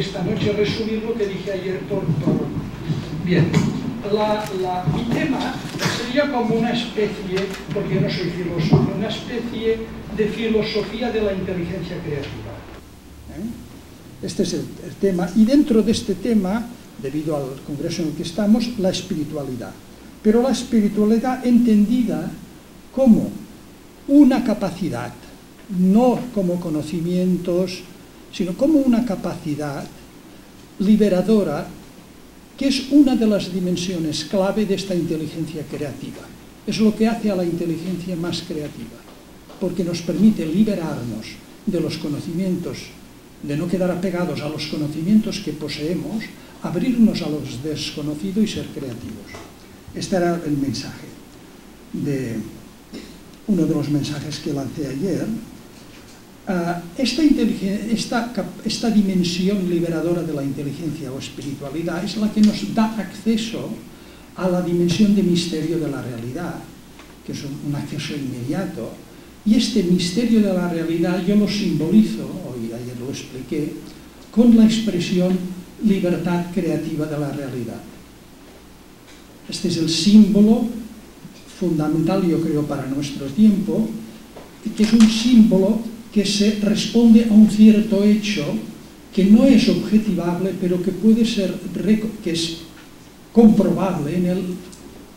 esta noche resumir lo que dije ayer por Bien, mi tema sería como una especie, porque yo no soy filósofo, una especie de filosofía de la inteligencia creativa. Este es el tema, y dentro de este tema, debido al congreso en el que estamos, la espiritualidad. Pero la espiritualidad entendida como una capacidad, no como conocimientos, sino como una capacidad liberadora, que es una de las dimensiones clave de esta inteligencia creativa. Es lo que hace a la inteligencia más creativa, porque nos permite liberarnos de los conocimientos, de no quedar apegados a los conocimientos que poseemos, abrirnos a los desconocidos y ser creativos. Este era el mensaje, uno de los mensajes que lancé ayer. Esta dimensión liberadora de la inteligencia o espiritualidad es la que nos da acceso a la dimensión de misterio de la realidad, que es un acceso inmediato. Y este misterio de la realidad yo lo simbolizo, ayer lo expliqué, con la expresión libertad creativa de la realidad. Este es el símbolo fundamental, yo creo, para nuestro tiempo, que es un símbolo que se responde a un cierto hecho que no es objetivable, pero que puede ser, que es comprobable en el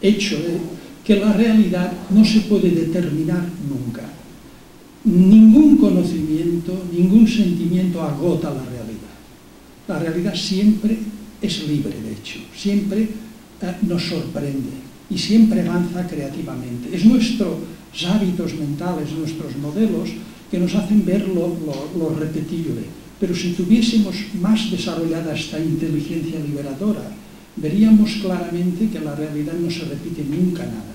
hecho de que la realidad no se puede determinar nunca. Ningún conocimiento, ningún sentimiento agota la realidad. La realidad siempre es libre, de hecho, siempre nos sorprende y siempre avanza creativamente. Es nuestros hábitos mentales, nuestros modelos, que nos hacen ver lo repetible. Pero si tuviésemos más desarrollada esta inteligencia liberadora, veríamos claramente que la realidad no se repite nunca nada.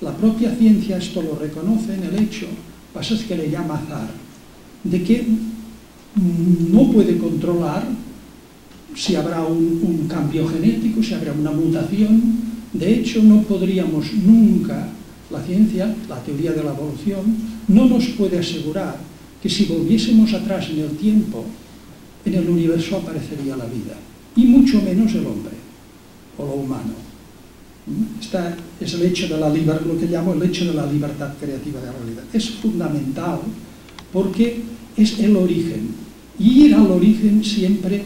La propia ciencia esto lo reconoce en el hecho, pasa es que le llama azar, de que no puede controlar si habrá un cambio genético, si habrá una mutación. De hecho, no podríamos nunca, la ciencia, la teoría de la evolución, no nos puede asegurar que si volviésemos atrás en el tiempo, en el universo aparecería la vida, y mucho menos el hombre, o lo humano. Este es el hecho de lo que llamo el hecho de la libertad creativa de la realidad. Es fundamental porque es el origen, y ir al origen siempre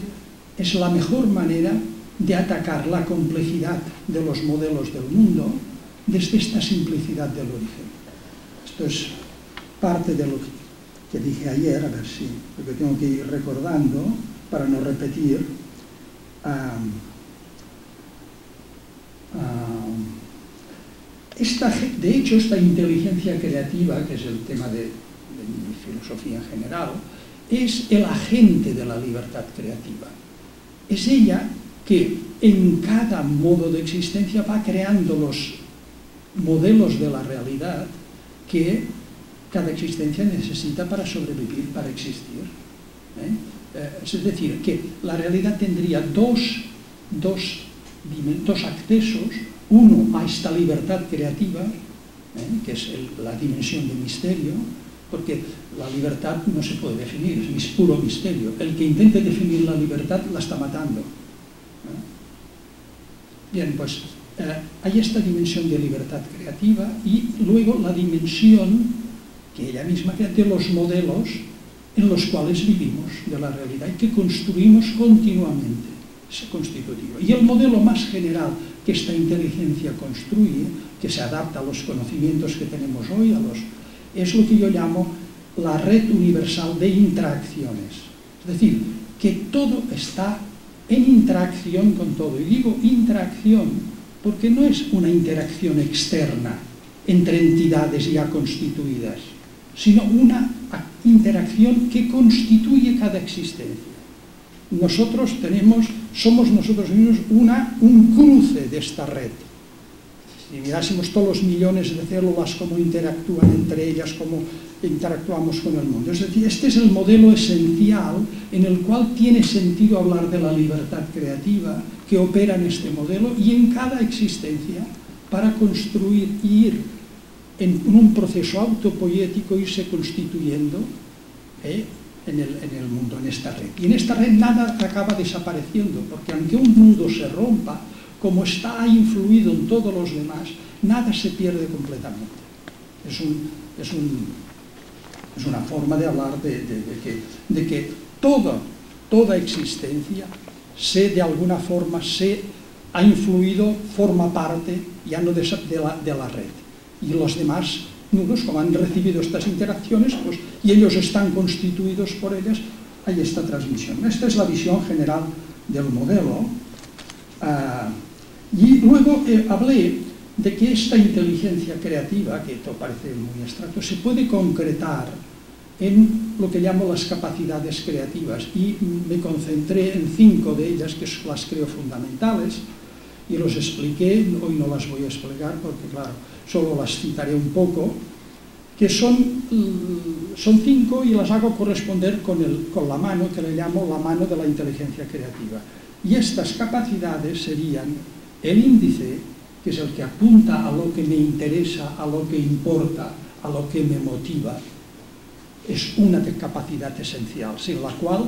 es la mejor manera de atacar la complejidad de los modelos del mundo desde esta simplicidad del origen. Esto es parte de lo que dije ayer, a ver si, porque tengo que ir recordando para no repetir. De hecho, esta inteligencia creativa, que es el tema de mi filosofía en general, es el agente de la libertad creativa. Es ella que en cada modo de existencia va creando los modelos de la realidad que cada existencia necesita para sobrevivir, para existir. Es decir, que la realidad tendría dos accesos, uno a esta libertad creativa, que es la dimensión de misterio, porque la libertad no se puede definir, es puro misterio. El que intente definir la libertad la está matando. Bien, pues hay esta dimensión de libertad creativa y luego la dimensión que ella misma crea de los modelos en los cuales vivimos de la realidad y que construimos continuamente, ese constitutivo. Y el modelo más general que esta inteligencia construye, que se adapta a los conocimientos que tenemos hoy, es lo que yo llamo la red universal de interacciones. Es decir, que todo está en interacción con todo. Y digo interacción porque no es una interacción externa entre entidades ya constituidas, sino una interacción que constituye cada existencia. Nosotros somos nosotros mismos un cruce de esta red. Si mirásemos todos los millones de células, cómo interactúan entre ellas, cómo interactuamos con el mundo. Es decir, este es el modelo esencial en el cual tiene sentido hablar de la libertad creativa que opera en este modelo y en cada existencia para construir y ir en un proceso autopoético, irse constituyendo en el mundo, en esta red. Y en esta red nada acaba desapareciendo, porque aunque un nudo se rompa, como está influido en todos los demás, nada se pierde completamente. Es una forma de hablar de que toda existencia de alguna forma ha influido, forma parte ya no de la red. Y los demás nudos, como han recibido estas interacciones, pues, y ellos están constituidos por ellas, hay esta transmisión. Esta es la visión general del modelo. Y luego hablé de que esta inteligencia creativa, que esto parece muy abstracto, se puede concretar en lo que llamo las capacidades creativas, y me concentré en 5 de ellas, que las creo fundamentales, y los expliqué. Hoy no las voy a explicar porque, claro, solo las citaré un poco, que son 5 y las hago corresponder con la mano, que le llamo la mano de la inteligencia creativa. Y estas capacidades serían el índice, que es el que apunta a lo que me interesa, a lo que importa, a lo que me motiva. Es una capacidad esencial, sin la cual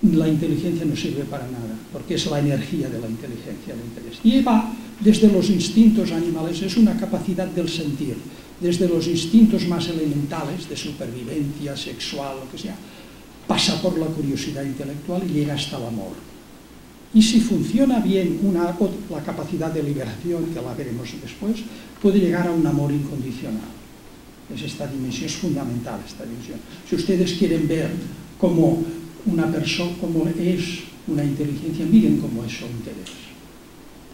la inteligencia no sirve para nada, porque es la energía de la inteligencia, el interés. Y va desde los instintos animales, es una capacidad del sentir, desde los instintos más elementales, de supervivencia, sexual, lo que sea, pasa por la curiosidad intelectual y llega hasta el amor. Y si funciona bien la capacidad de liberación, que la veremos después, puede llegar a un amor incondicional. Esta dimensión es fundamental, esta dimensión. Si ustedes quieren ver cómo una persona, cómo es una inteligencia, miren cómo es su interés.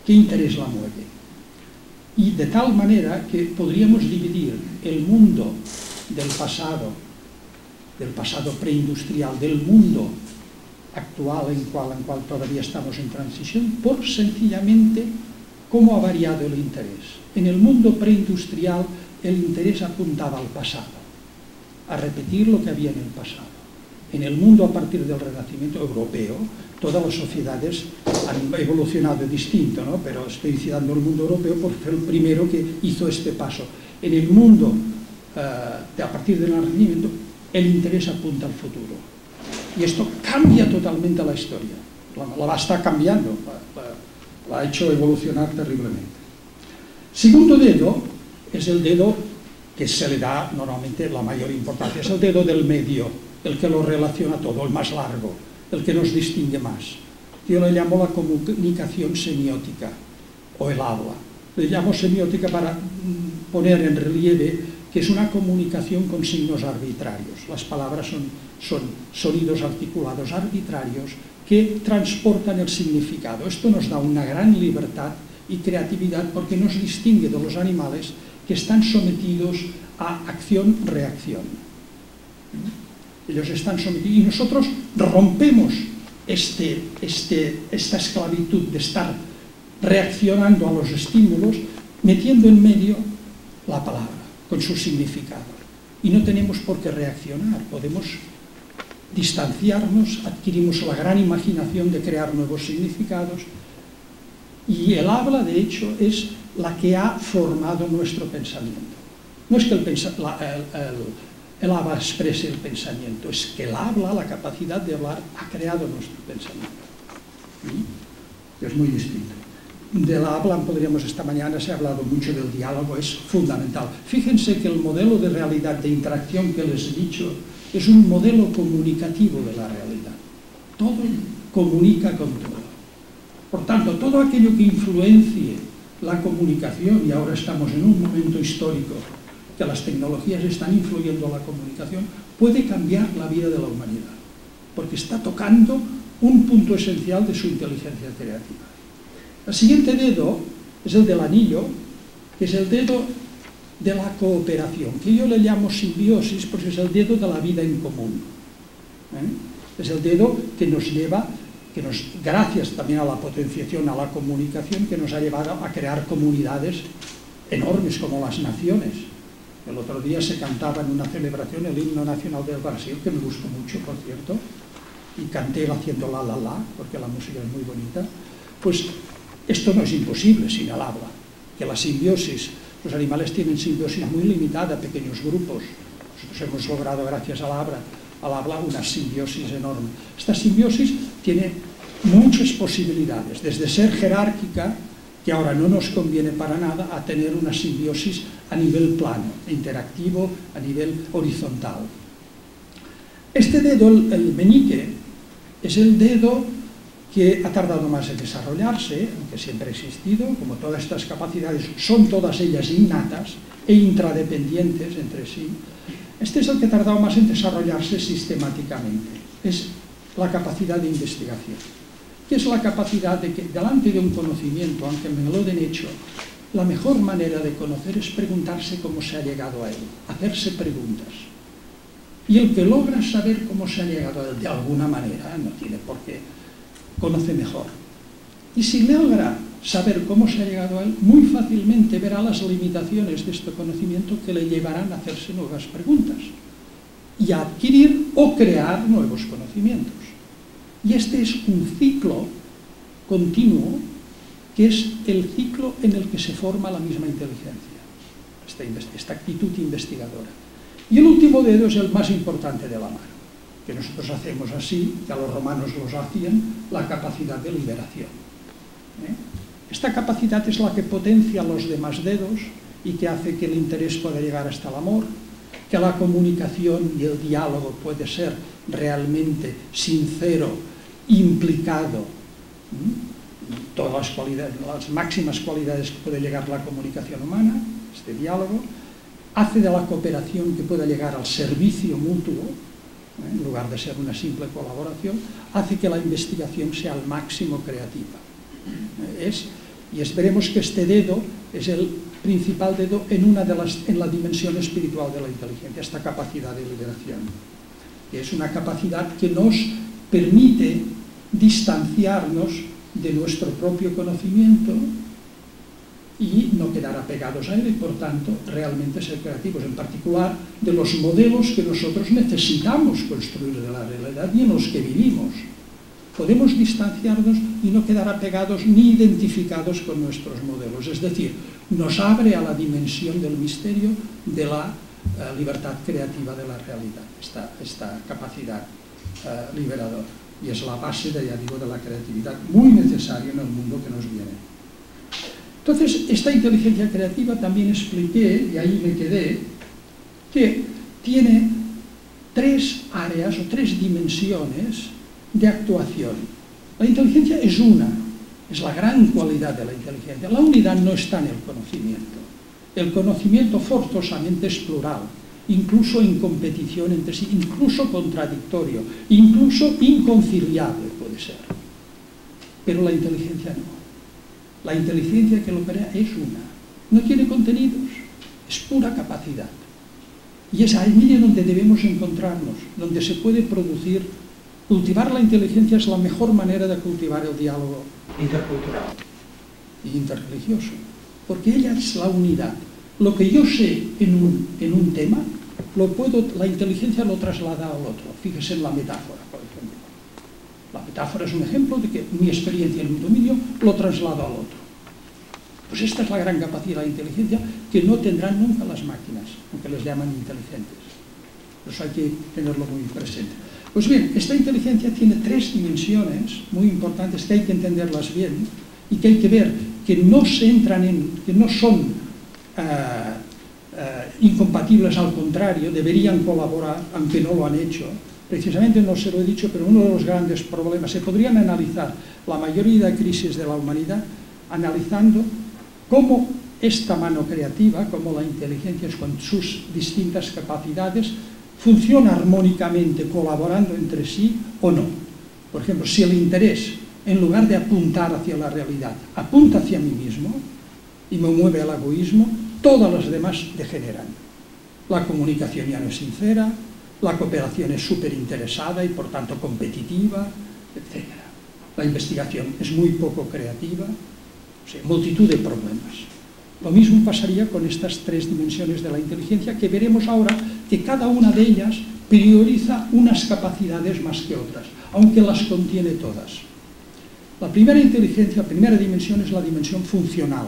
¿Qué interés la mueve? Y de tal manera que podríamos dividir el mundo del pasado preindustrial, del mundo actual en cual todavía estamos en transición, por sencillamente cómo ha variado el interés. En el mundo preindustrial el interés apuntaba al pasado, a repetir lo que había en el pasado. En el mundo a partir del Renacimiento europeo, todas las sociedades han evolucionado distinto, ¿no? Pero estoy citando el mundo europeo porque fue el primero que hizo este paso. En el mundo a partir del Renacimiento, el interés apunta al futuro. Y esto cambia totalmente la historia. La está cambiando, la ha hecho evolucionar terriblemente. Segundo dedo es el dedo que se le da normalmente la mayor importancia, es el dedo del medio, el que lo relaciona todo, el más largo, el que nos distingue más. Yo le llamo la comunicación semiótica, o el habla. Le llamo semiótica para poner en relieve que es una comunicación con signos arbitrarios. Las palabras son sonidos articulados arbitrarios que transportan el significado. Esto nos da una gran libertad y creatividad porque nos distingue de los animales que están sometidos a acción-reacción. Ellos están sometidos y nosotros rompemos esta esclavitud de estar reaccionando a los estímulos, metiendo en medio la palabra con su significado. Y no tenemos por qué reaccionar, podemos distanciarnos, adquirimos la gran imaginación de crear nuevos significados. Y el habla, de hecho, es la que ha formado nuestro pensamiento. No es que el habla exprese el pensamiento, es que el habla, la capacidad de hablar, ha creado nuestro pensamiento. ¿Sí? Es muy distinto. Del habla, podríamos, esta mañana se ha hablado mucho del diálogo, es fundamental. Fíjense que el modelo de realidad, de interacción que les he dicho, es un modelo comunicativo de la realidad. Todo comunica con todo. Por tanto, todo aquello que influencie la comunicación, y ahora estamos en un momento histórico que las tecnologías están influyendo en la comunicación, puede cambiar la vida de la humanidad, porque está tocando un punto esencial de su inteligencia creativa. El siguiente dedo es el del anillo, que es el dedo de la cooperación, que yo le llamo simbiosis porque es el dedo de la vida en común. Es el dedo que nos lleva, gracias también a la potenciación, a la comunicación, que nos ha llevado a crear comunidades enormes como las naciones. El otro día se cantaba en una celebración el himno nacional del Brasil, que me gustó mucho, por cierto, y canté haciendo la, porque la música es muy bonita. Pues esto no es imposible sin el habla, que la simbiosis, los animales tienen simbiosis muy limitada, pequeños grupos. Nosotros hemos logrado, gracias al habla, al habla una simbiosis enorme. Esta simbiosis tiene muchas posibilidades, desde ser jerárquica, que ahora no nos conviene para nada, a tener una simbiosis a nivel plano, interactivo, a nivel horizontal. Este dedo, el meñique, es el dedo que ha tardado más en desarrollarse, aunque siempre ha existido, como todas estas capacidades son todas ellas innatas e intradependientes entre sí. Este es el que ha tardado más en desarrollarse sistemáticamente, es la capacidad de investigación, que es la capacidad de que delante de un conocimiento, aunque me lo den hecho, la mejor manera de conocer es preguntarse cómo se ha llegado a él, hacerse preguntas. Y el que logra saber cómo se ha llegado a él de alguna manera, no tiene por qué, conoce mejor. Y si logra saber cómo se ha llegado a él, muy fácilmente verá las limitaciones de este conocimiento que le llevarán a hacerse nuevas preguntas y a adquirir o crear nuevos conocimientos. Y este es un ciclo continuo, que es el ciclo en el que se forma la misma inteligencia, esta actitud investigadora. Y el último dedo es el más importante de la mano, que nosotros hacemos así, que a los romanos los hacían, la capacidad de liberación. Esta capacidad es la que potencia los demás dedos y que hace que el interés pueda llegar hasta el amor, que la comunicación y el diálogo puede ser realmente sincero, implicado, todas las cualidades, las máximas cualidades que puede llegar la comunicación humana, este diálogo, hace de la cooperación que pueda llegar al servicio mutuo, en lugar de ser una simple colaboración, hace que la investigación sea al máximo creativa. Veremos que este dedo es el principal dedo en la dimensión espiritual de la inteligencia, esta capacidad de liberación, que es una capacidad que nos permite distanciarnos de nuestro propio conocimiento y no quedar apegados a él y, por tanto, realmente ser creativos, en particular de los modelos que nosotros necesitamos construir de la realidad y en los que vivimos. Podemos distanciarnos y no quedar apegados ni identificados con nuestros modelos, es decir, nos abre a la dimensión del misterio de la libertad creativa de la realidad, esta capacidad liberadora. Y es la base, ya digo, de la creatividad, muy necesaria en el mundo que nos viene. Entonces, esta inteligencia creativa también expliqué, y ahí me quedé, que tiene tres áreas o tres dimensiones de actuación. La inteligencia es es la gran cualidad de la inteligencia. La unidad no está en el conocimiento. El conocimiento forzosamente es plural, incluso en competición entre sí, incluso contradictorio, incluso inconciliable puede ser. Pero la inteligencia no. La inteligencia que lo crea es una. No tiene contenidos, es pura capacidad. Y es ahí donde debemos encontrarnos, donde se puede producir. Cultivar la inteligencia es la mejor manera de cultivar el diálogo intercultural y interreligioso, porque ella es la unidad. Lo que yo sé en un tema, la inteligencia lo traslada al otro. Fíjese en la metáfora, por ejemplo. La metáfora es un ejemplo de que mi experiencia en un dominio lo traslado al otro. Pues esta es la gran capacidad de la inteligencia que no tendrán nunca las máquinas, aunque les llaman inteligentes. Por eso hay que tenerlo muy presente. Pues bien, esta inteligencia tiene tres dimensiones muy importantes que hay que entenderlas bien y que hay que ver que no son incompatibles, al contrario, deberían colaborar, aunque no lo han hecho. Precisamente no se lo he dicho, pero uno de los grandes problemas, se podrían analizar la mayoría de crisis de la humanidad analizando cómo esta mano creativa, cómo la inteligencia con sus distintas capacidades funciona armónicamente, colaborando entre sí o no. Por ejemplo, si el interés, en lugar de apuntar hacia la realidad, apunta hacia mí mismo y me mueve al egoísmo, todas las demás degeneran. La comunicación ya no es sincera, la cooperación es súper interesada y por tanto competitiva, etc. La investigación es muy poco creativa, o sea, multitud de problemas. Lo mismo pasaría con estas tres dimensiones de la inteligencia que veremos ahora, que cada una de ellas prioriza unas capacidades más que otras, aunque las contiene todas. La primera inteligencia, la primera dimensión es la dimensión funcional,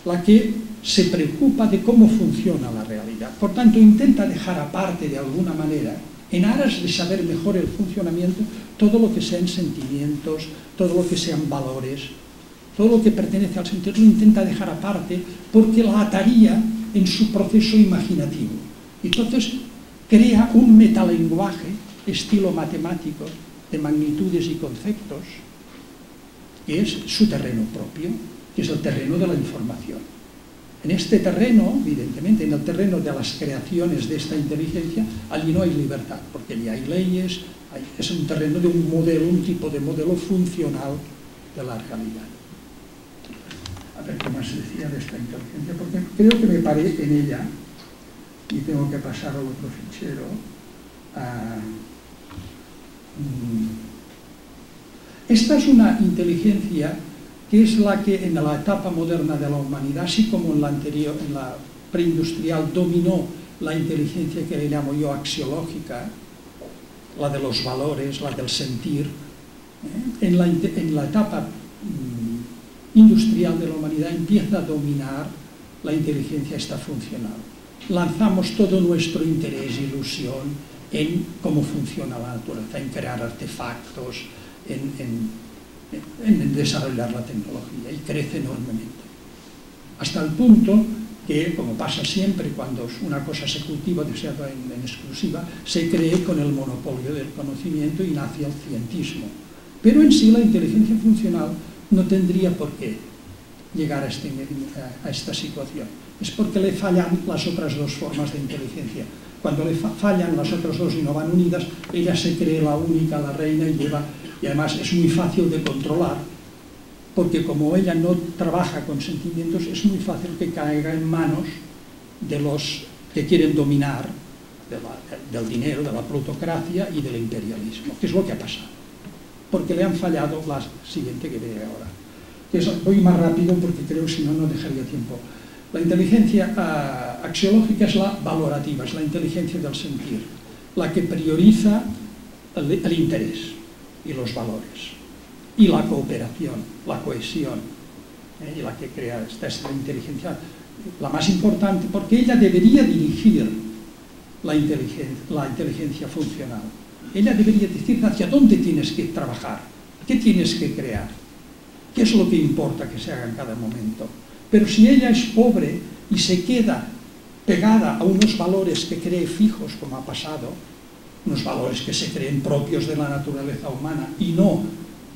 la que se preocupa de cómo funciona la realidad. Por tanto, intenta dejar aparte de alguna manera en aras de saber mejor el funcionamiento, todo lo que sean sentimientos, todo lo que sean valores, todo lo que pertenece al sentir lo intenta dejar aparte porque la ataría en su proceso imaginativo. Entonces crea un metalenguaje, estilo matemático, de magnitudes y conceptos, que es su terreno propio, que es el terreno de la información. En este terreno, evidentemente, en el terreno de las creaciones de esta inteligencia, allí no hay libertad, porque allí hay leyes, es un terreno de un modelo, un tipo de modelo funcional de la realidad. A ver qué más decía de esta inteligencia, porque creo que me paré en ella, y tengo que pasar al otro fichero. Esta es una inteligencia que es la que en la etapa moderna de la humanidad, así como en la anterior, en la preindustrial, dominó la inteligencia que le llamo yo axiológica, la de los valores, la del sentir. En la etapa industrial de la humanidad empieza a dominar la inteligencia esta funcional. Lanzamos todo nuestro interés e ilusión en cómo funciona la naturaleza, en crear artefactos, en desarrollar la tecnología, y crece enormemente. Hasta el punto que, como pasa siempre cuando una cosa se cultiva demasiado en exclusiva, se cree con el monopolio del conocimiento y nace el cientismo. Pero en sí la inteligencia funcional no tendría por qué llegar a esta situación. Es porque le fallan las otras dos formas de inteligencia. Cuando le fallan las otras dos y no van unidas, ella se cree la única, la reina, y además es muy fácil de controlar, porque como ella no trabaja con sentimientos, es muy fácil que caiga en manos de los que quieren dominar, del dinero, de la plutocracia y del imperialismo, que es lo que ha pasado. Porque le han fallado la siguiente que veré ahora. Voy más rápido porque creo que si no, no dejaría tiempo. La inteligencia axiológica es la valorativa, es la inteligencia del sentir, la que prioriza el interés y los valores, y la cooperación, la cohesión, y la que crea esta es la inteligencia, la más importante, porque ella debería dirigir la inteligencia funcional. Ella debería decir hacia dónde tienes que trabajar, qué tienes que crear, qué es lo que importa que se haga en cada momento. Pero si ella es pobre y se queda pegada a unos valores que cree fijos, como ha pasado, unos valores que se creen propios de la naturaleza humana y no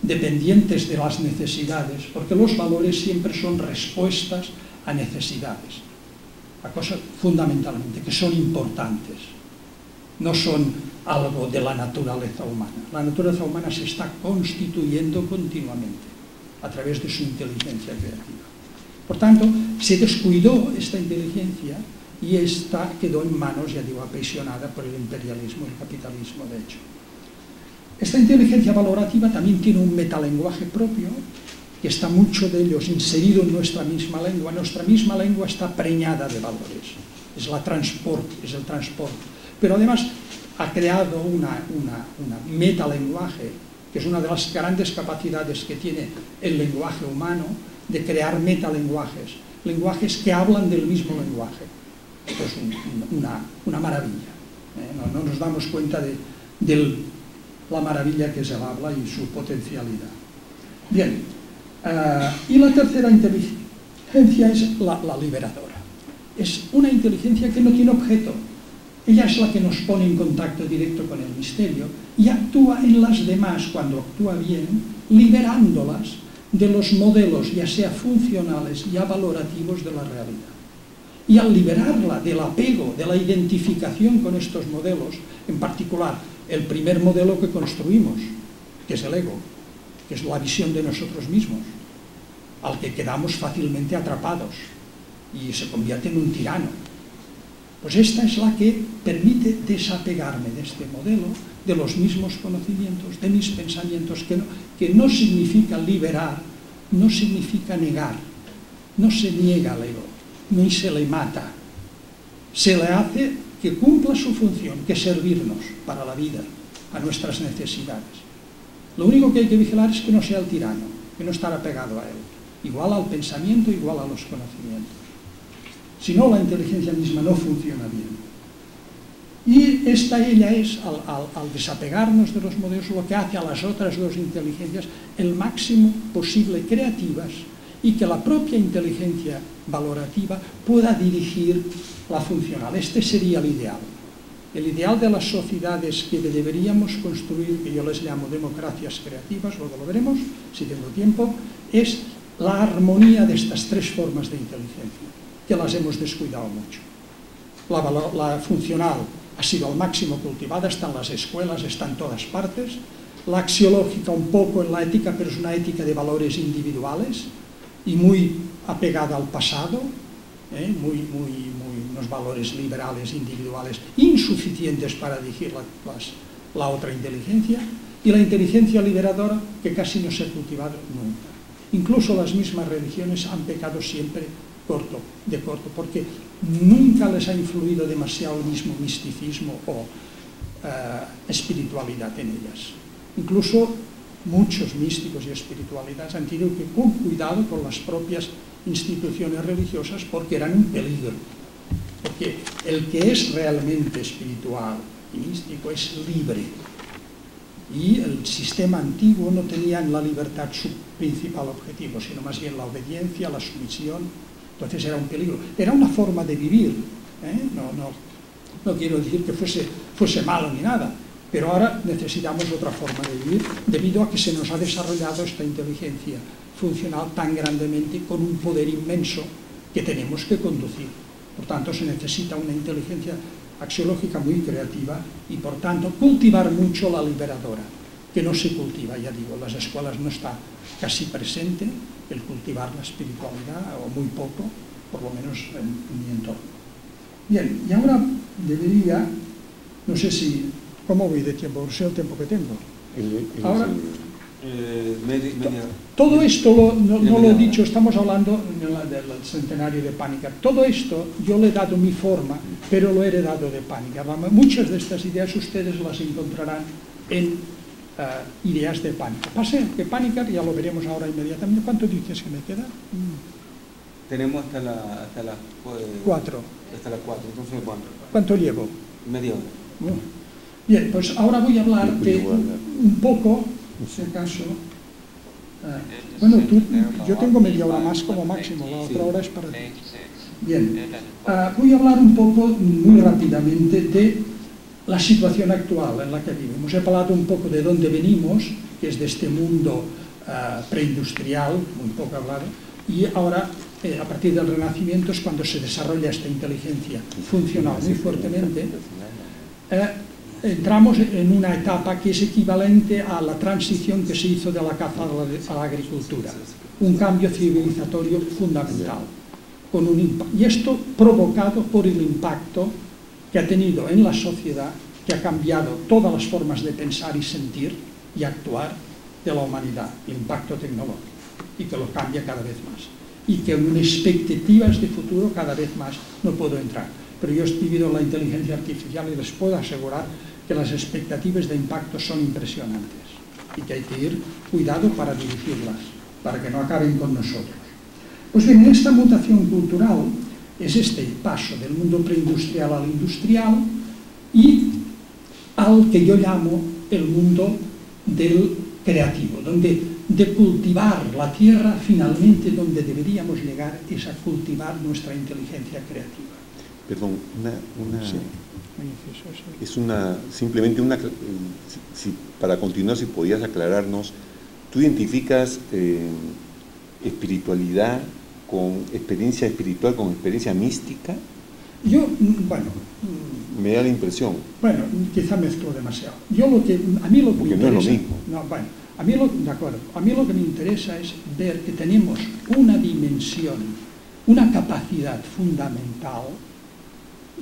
dependientes de las necesidades, porque los valores siempre son respuestas a necesidades, a cosas fundamentalmente que son importantes, no son algo de la naturaleza humana. La naturaleza humana se está constituyendo continuamente a través de su inteligencia creativa. Por tanto, se descuidó esta inteligencia y esta quedó en manos, ya digo, aprisionada por el imperialismo y el capitalismo, de hecho. Esta inteligencia valorativa también tiene un metalenguaje propio, que está mucho de ellos inserido en nuestra misma lengua. Nuestra misma lengua está preñada de valores, es el transporte. Pero además ha creado una metalenguaje, que es una de las grandes capacidades que tiene el lenguaje humano, de crear metalenguajes, lenguajes que hablan del mismo lenguaje. Esto es una maravilla. No nos damos cuenta de la maravilla que es el habla y su potencialidad. Bien, y la tercera inteligencia es la liberadora. Es una inteligencia que no tiene objeto. Ella es la que nos pone en contacto directo con el misterio y actúa en las demás, cuando actúa bien, liberándolas de los modelos, ya sea funcionales, ya valorativos de la realidad. Y al liberarla del apego, de la identificación con estos modelos, en particular el primer modelo que construimos, que es el ego, que es la visión de nosotros mismos, al que quedamos fácilmente atrapados y se convierte en un tirano. Pues esta es la que permite desapegarme de este modelo, de los mismos conocimientos, de mis pensamientos, que no significa liberar, no significa negar, no se niega al ego, ni se le mata, se le hace que cumpla su función, que es servirnos para la vida, a nuestras necesidades. Lo único que hay que vigilar es que no sea el tirano, que no estar apegado a él, igual al pensamiento, igual a los conocimientos. Si no, la inteligencia misma no funciona bien. Y ella es, al desapegarnos de los modelos, lo que hace a las otras dos inteligencias el máximo posible creativas, y que la propia inteligencia valorativa pueda dirigir la funcional. Este sería el ideal. El ideal de las sociedades que deberíamos construir, que yo les llamo democracias creativas, luego lo veremos, si tengo tiempo, es la armonía de estas tres formas de inteligencia, que las hemos descuidado mucho. La funcional ha sido al máximo cultivada, está en las escuelas, está en todas partes. La axiológica un poco en la ética, pero es una ética de valores individuales y muy apegada al pasado, unos valores liberales individuales insuficientes para dirigir la otra inteligencia, y la inteligencia liberadora que casi no se ha cultivado nunca. Incluso las mismas religiones han pecado siempre de corto, porque nunca les ha influido demasiado el mismo misticismo o espiritualidad en ellas. Incluso muchos místicos y espiritualidades han tenido que con cuidado con las propias instituciones religiosas porque eran un peligro. Porque el que es realmente espiritual y místico es libre. Y el sistema antiguo no tenía en la libertad su principal objetivo, sino más bien la obediencia, la sumisión. Entonces era un peligro. Era una forma de vivir. No quiero decir que fuese malo ni nada, pero ahora necesitamos otra forma de vivir debido a que se nos ha desarrollado esta inteligencia funcional tan grandemente, con un poder inmenso que tenemos que conducir. Por tanto, se necesita una inteligencia axiológica muy creativa y, por tanto, cultivar mucho la liberadora, que no se cultiva, ya digo, en las escuelas no está casi presente el cultivar la espiritualidad, o muy poco, por lo menos en mi entorno. Bien, y ahora debería, no sé si, ¿cómo voy de tiempo? No sé el tiempo que tengo. Ahora, todo esto no lo he dicho, estamos hablando del centenario de Panikkar. Todo esto yo le he dado mi forma, pero lo he heredado de Panikkar. Muchas de estas ideas ustedes las encontrarán en ideas de Panikkar. Pase que Panikkar, ya lo veremos ahora inmediatamente. ¿Cuánto dices que me queda? Tenemos hasta las 4. Hasta las 4, entonces ¿Cuánto llevo? Media hora. Bueno. Bien, pues ahora voy a hablar de un poco, si acaso. Bueno, yo tengo media hora más como máximo, la otra hora es para ti. Bien, voy a hablar un poco, muy rápidamente, de la situación actual en la que vivimos. He hablado un poco de dónde venimos, que es de este mundo preindustrial, muy poco hablado, y ahora, a partir del Renacimiento, es cuando se desarrolla esta inteligencia funcional muy fuertemente. Entramos en una etapa que es equivalente a la transición que se hizo de la caza a la agricultura, un cambio civilizatorio fundamental, y esto provocado por el impacto que ha tenido en la sociedad, que ha cambiado todas las formas de pensar y sentir y actuar de la humanidad, el impacto tecnológico, y que lo cambia cada vez más, y que en expectativas de futuro cada vez más no puedo entrar. Pero yo he vivido en la inteligencia artificial y les puedo asegurar que las expectativas de impacto son impresionantes y que hay que ir cuidado para dirigirlas, para que no acaben con nosotros. Pues bien, esta mutación cultural es este paso del mundo preindustrial al industrial y al que yo llamo el mundo del creativo, donde de cultivar la tierra, finalmente donde deberíamos llegar es a cultivar nuestra inteligencia creativa. Perdón, Sí. es simplemente una, para continuar, si podías aclararnos, ¿tú identificas espiritualidad con experiencia espiritual, con experiencia mística? Yo, bueno... Me da la impresión. Bueno, quizá mezclo demasiado. A mí lo que porque me interesa, no es lo mismo. No, bueno, de acuerdo. A mí lo que me interesa es ver que tenemos una dimensión, una capacidad fundamental,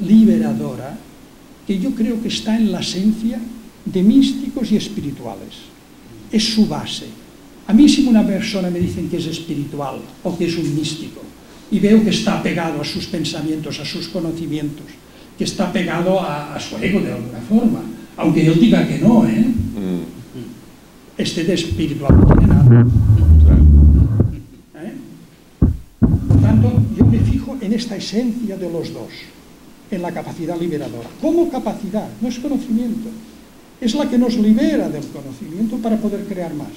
liberadora, que yo creo que está en la esencia de místicos y espirituales. Es su base. A mí, si una persona me dice que es espiritual o que es un místico y veo que está pegado a sus pensamientos, a sus conocimientos, que está pegado a su ego de alguna forma, aunque él diga que no, este de espiritual no tiene nada. Por tanto, yo me fijo en esta esencia de los dos. en la capacidad liberadora. Como capacidad, no es conocimiento. Es la que nos libera del conocimiento para poder crear más.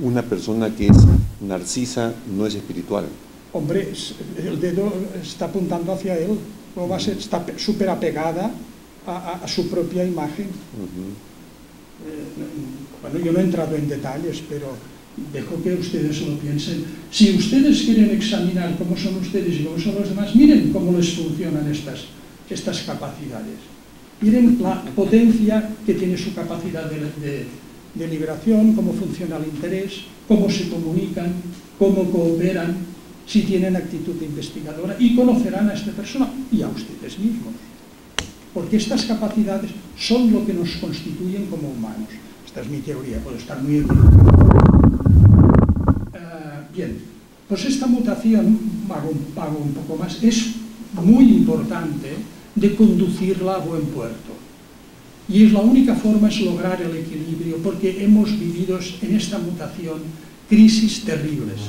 Una persona que es narcisa no es espiritual. Hombre, el dedo está apuntando hacia él, o va a ser, está súper apegada a su propia imagen. Bueno, yo no he entrado en detalles, pero dejo que ustedes lo piensen. Si ustedes quieren examinar cómo son ustedes y cómo son los demás, miren cómo les funcionan estas capacidades. Miren la potencia que tiene su capacidad de liberación, cómo funciona el interés, cómo se comunican, cómo cooperan, si tienen actitud de investigadora, y conocerán a esta persona y a ustedes mismos. Porque estas capacidades son lo que nos constituyen como humanos. Esta es mi teoría, puedo estar muy equivocado. Bien, pues esta mutación, hago un poco más, es muy importante de conducirla a buen puerto. Y es la única forma es lograr el equilibrio, porque hemos vivido en esta mutación crisis terribles.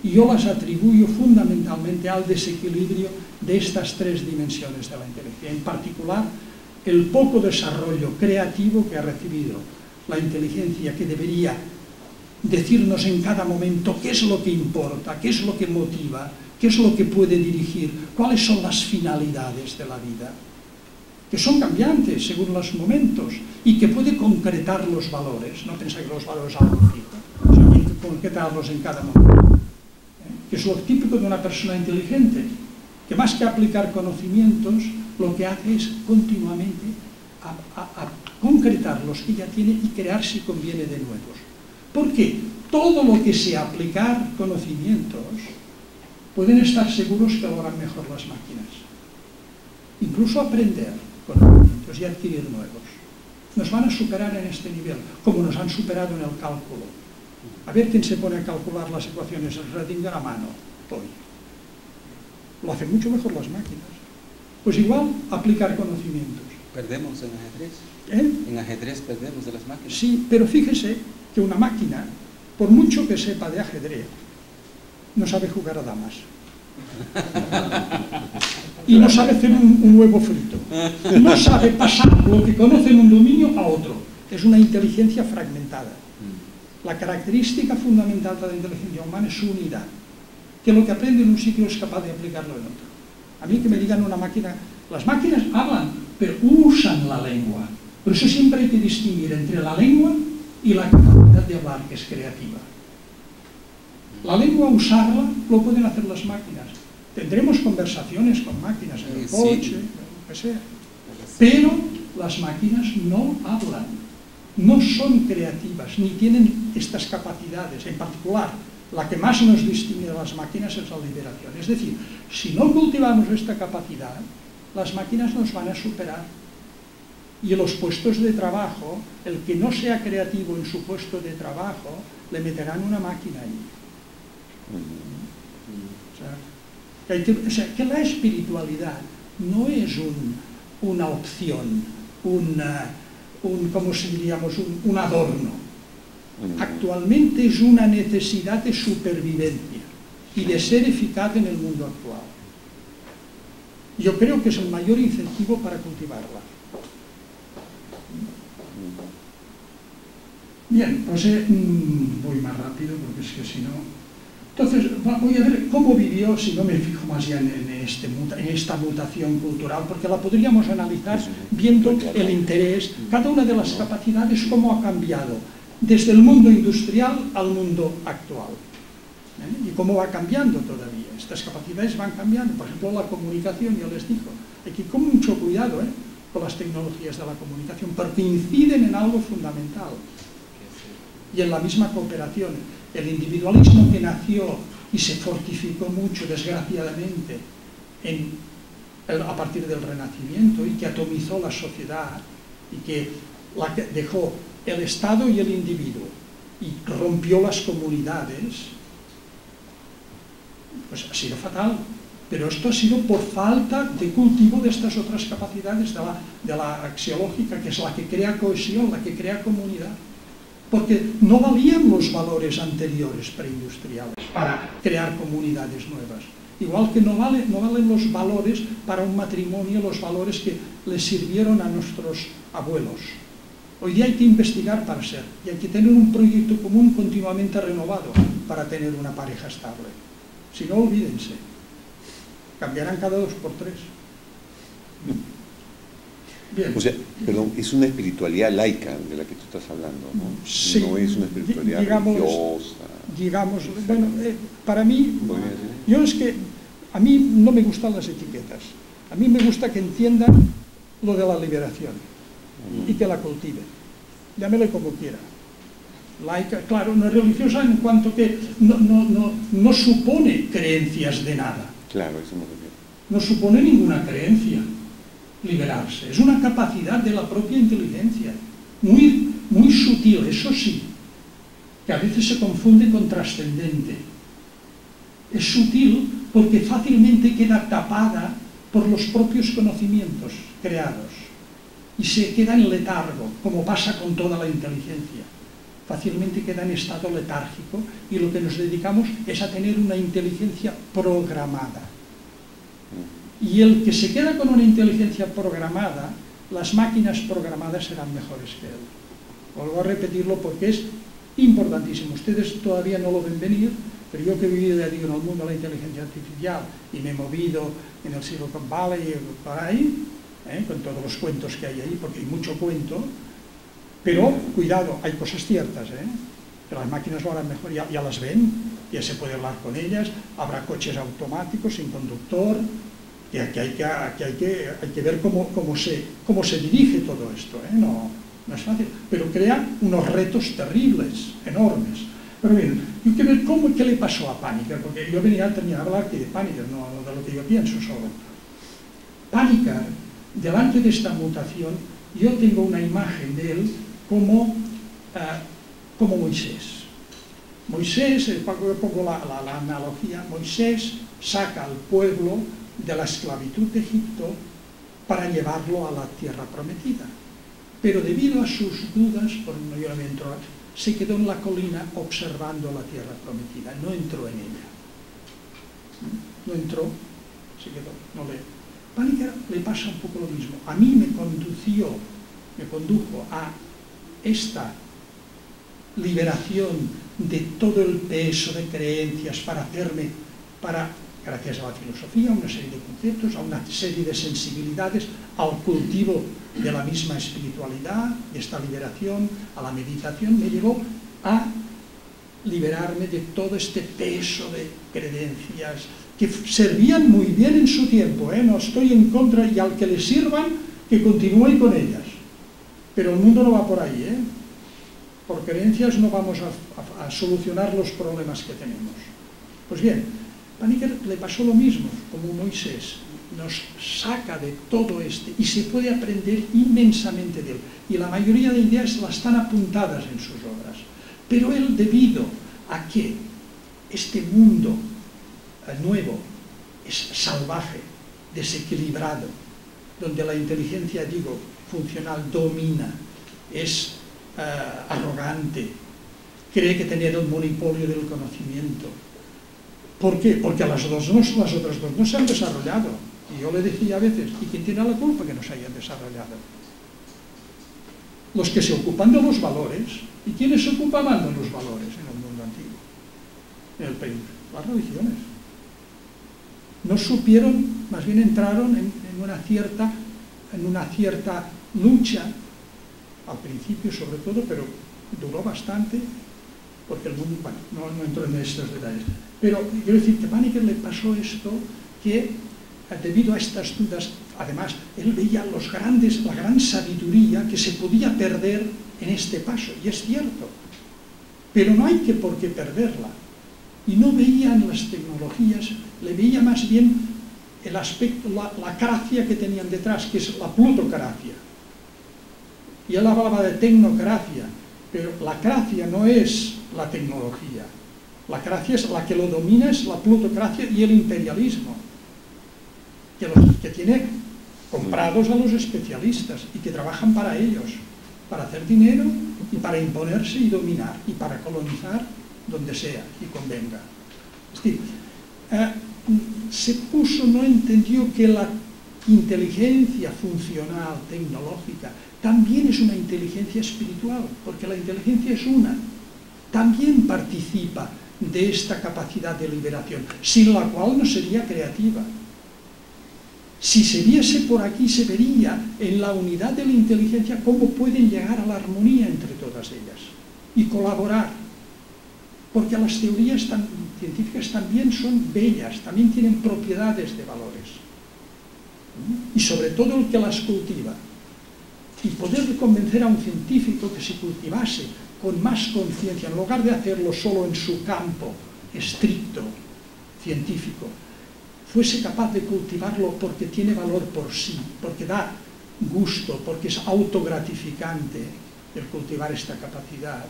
Y yo las atribuyo fundamentalmente al desequilibrio de estas tres dimensiones de la inteligencia. En particular, el poco desarrollo creativo que ha recibido la inteligencia, que debería decirnos en cada momento qué es lo que importa, qué es lo que motiva, qué es lo que puede dirigir, cuáles son las finalidades de la vida, que son cambiantes según los momentos y que puede concretar los valores. No pensáis que los valores son algo fijo, sino que hay que concretarlos en cada momento. Que es lo típico de una persona inteligente, que más que aplicar conocimientos, lo que hace es continuamente a concretar los que ya tiene y crear, si conviene, de nuevos. Porque todo lo que sea aplicar conocimientos, pueden estar seguros que lo harán mejor las máquinas. Incluso aprender conocimientos y adquirir nuevos. Nos van a superar en este nivel, como nos han superado en el cálculo. A ver quién se pone a calcular las ecuaciones de Schrödinger a mano hoy. Lo hacen mucho mejor las máquinas. Pues igual, aplicar conocimientos. ¿Perdemos en ajedrez? En ajedrez perdemos de las máquinas. Sí, pero fíjese que una máquina, por mucho que sepa de ajedrez, no sabe jugar a damas. Y no sabe hacer un huevo frito. No sabe pasar lo que conoce en un dominio a otro. Es una inteligencia fragmentada. La característica fundamental de la inteligencia humana es su unidad, que lo que aprende en un sitio es capaz de aplicarlo en otro. A mí que me digan una máquina, las máquinas hablan, pero usan la lengua. Por eso siempre hay que distinguir entre la lengua y la capacidad de hablar, que es creativa. La lengua, usarla, lo pueden hacer las máquinas. Tendremos conversaciones con máquinas en el coche, lo que sea. Pero las máquinas no hablan, no son creativas, ni tienen estas capacidades. En particular, la que más nos distingue de las máquinas es la liberación. Es decir, si no cultivamos esta capacidad, las máquinas nos van a superar. Y en los puestos de trabajo, el que no sea creativo en su puesto de trabajo, le meterán una máquina allí. O sea, que la espiritualidad no es una opción, ¿cómo se diríamos? Un adorno. Actualmente es una necesidad de supervivencia y de ser eficaz en el mundo actual. Yo creo que es el mayor incentivo para cultivarla. Bien, pues voy más rápido porque es que si no... Entonces, voy a ver cómo vivió, si no me fijo más ya en esta mutación cultural, porque la podríamos analizar viendo el interés, cada una de las capacidades, cómo ha cambiado desde el mundo industrial al mundo actual. Y cómo va cambiando todavía. Estas capacidades van cambiando. Por ejemplo, la comunicación, yo les digo, hay que ir con mucho cuidado con las tecnologías de la comunicación, porque inciden en algo fundamental. Y en la misma cooperación. El individualismo que nació y se fortificó mucho, desgraciadamente, a partir del Renacimiento, y que atomizó la sociedad, y que dejó el Estado y el individuo, y rompió las comunidades, pues ha sido fatal. Pero esto ha sido por falta de cultivo de estas otras capacidades de la axiológica, que es la que crea cohesión, la que crea comunidad. Porque no valían los valores anteriores preindustriales para crear comunidades nuevas. Igual que no valen los valores para un matrimonio, los valores que les sirvieron a nuestros abuelos. Hoy día hay que investigar para ser, y hay que tener un proyecto común continuamente renovado para tener una pareja estable. Si no, olvídense, cambiarán cada 2 por 3. Bien. O sea, perdón, es una espiritualidad laica de la que tú estás hablando, ¿no? Sí, no es una espiritualidad religiosa. Digamos, bueno, para mí, yo es que a mí no me gustan las etiquetas. A mí me gusta que entiendan lo de la liberación y que la cultiven. Llámele como quiera. Laica, claro, no es religiosa en cuanto que no supone creencias de nada. Claro, eso me refiero. No supone ninguna creencia liberarse. Es una capacidad de la propia inteligencia, muy, muy sutil, eso sí, que a veces se confunde con trascendente. Es sutil porque fácilmente queda tapada por los propios conocimientos creados y se queda en letargo, como pasa con toda la inteligencia. Fácilmente queda en estado letárgico y lo que nos dedicamos es a tener una inteligencia programada. Y el que se queda con una inteligencia programada, las máquinas programadas serán mejores que él. Vuelvo a repetirlo porque es importantísimo. Ustedes todavía no lo ven venir, pero yo que he vivido, ya digo, en el mundo de la inteligencia artificial y me he movido en el Silicon Valley y por ahí, con todos los cuentos que hay ahí, porque hay mucho cuento, pero cuidado, hay cosas ciertas, que las máquinas lo harán mejor, ya las ven, ya se puede hablar con ellas, habrá coches automáticos sin conductor, que hay que ver cómo se dirige todo esto, no es fácil, pero crea unos retos terribles, enormes. Pero bien, yo quiero ver qué le pasó a Panikkar, porque yo venía a terminar de hablar aquí de Panikkar, no de lo que yo pienso solo. Panikkar, delante de esta mutación, yo tengo una imagen de él como Moisés. Moisés, pongo la analogía, Moisés saca al pueblo de la esclavitud de Egipto para llevarlo a la tierra prometida. Pero debido a sus dudas, por no yo me entró, se quedó en la colina observando la tierra prometida, no entró en ella. No entró, se quedó, no le... Panikkar le pasa un poco lo mismo. A mí me condujo a esta liberación de todo el peso de creencias gracias a la filosofía, a una serie de conceptos, a una serie de sensibilidades, al cultivo de la misma espiritualidad, de esta liberación, a la meditación, me llevó a liberarme de todo este peso de creencias que servían muy bien en su tiempo, no estoy en contra, y al que le sirvan, que continúe con ellas. Pero el mundo no va por ahí, Por creencias no vamos a solucionar los problemas que tenemos. Pues bien, Panikkar le pasó lo mismo, como Moisés, nos saca de todo y se puede aprender inmensamente de él. Y la mayoría de ideas las están apuntadas en sus obras. Pero él, debido a que este mundo nuevo es salvaje, desequilibrado, donde la inteligencia, funcional domina, es arrogante, cree que tiene el monopolio del conocimiento. ¿Por qué? Porque las otras dos no se han desarrollado. Y yo le decía a veces, ¿y quién tiene la culpa que no se hayan desarrollado? Los que se ocupan de los valores. ¿Y quiénes se ocupaban de los valores en el mundo antiguo? En el país, las religiones. No supieron, más bien entraron en una cierta lucha, al principio sobre todo, pero duró bastante, porque el mundo, no entro en estos detalles. Pero quiero decir que a Panikkar le pasó esto, que debido a estas dudas, además, él veía la gran sabiduría que se podía perder en este paso, y es cierto, pero no hay por qué perderla. Y no veía en las tecnologías, le veía más bien el aspecto, la gracia que tenían detrás, que es la plutocracia. Y él hablaba de tecnocracia, pero la gracia no es la tecnología. La gracia es la que lo domina, es la plutocracia y el imperialismo, que tiene comprados a los especialistas y que trabajan para ellos, para hacer dinero y para imponerse y dominar y para colonizar donde sea y convenga. Es decir, no entendió que la inteligencia funcional, tecnológica, también es una inteligencia espiritual, porque la inteligencia es una, también participa de esta capacidad de liberación, sin la cual no sería creativa. Si se viese por aquí, se vería en la unidad de la inteligencia cómo pueden llegar a la armonía entre todas ellas y colaborar, porque las teorías científicas también son bellas, también tienen propiedades de valores, y sobre todo el que las cultiva. Y poder convencer a un científico que se cultivase con más conciencia, en lugar de hacerlo solo en su campo estricto científico, fuese capaz de cultivarlo porque tiene valor por sí, porque da gusto, porque es autogratificante el cultivar esta capacidad,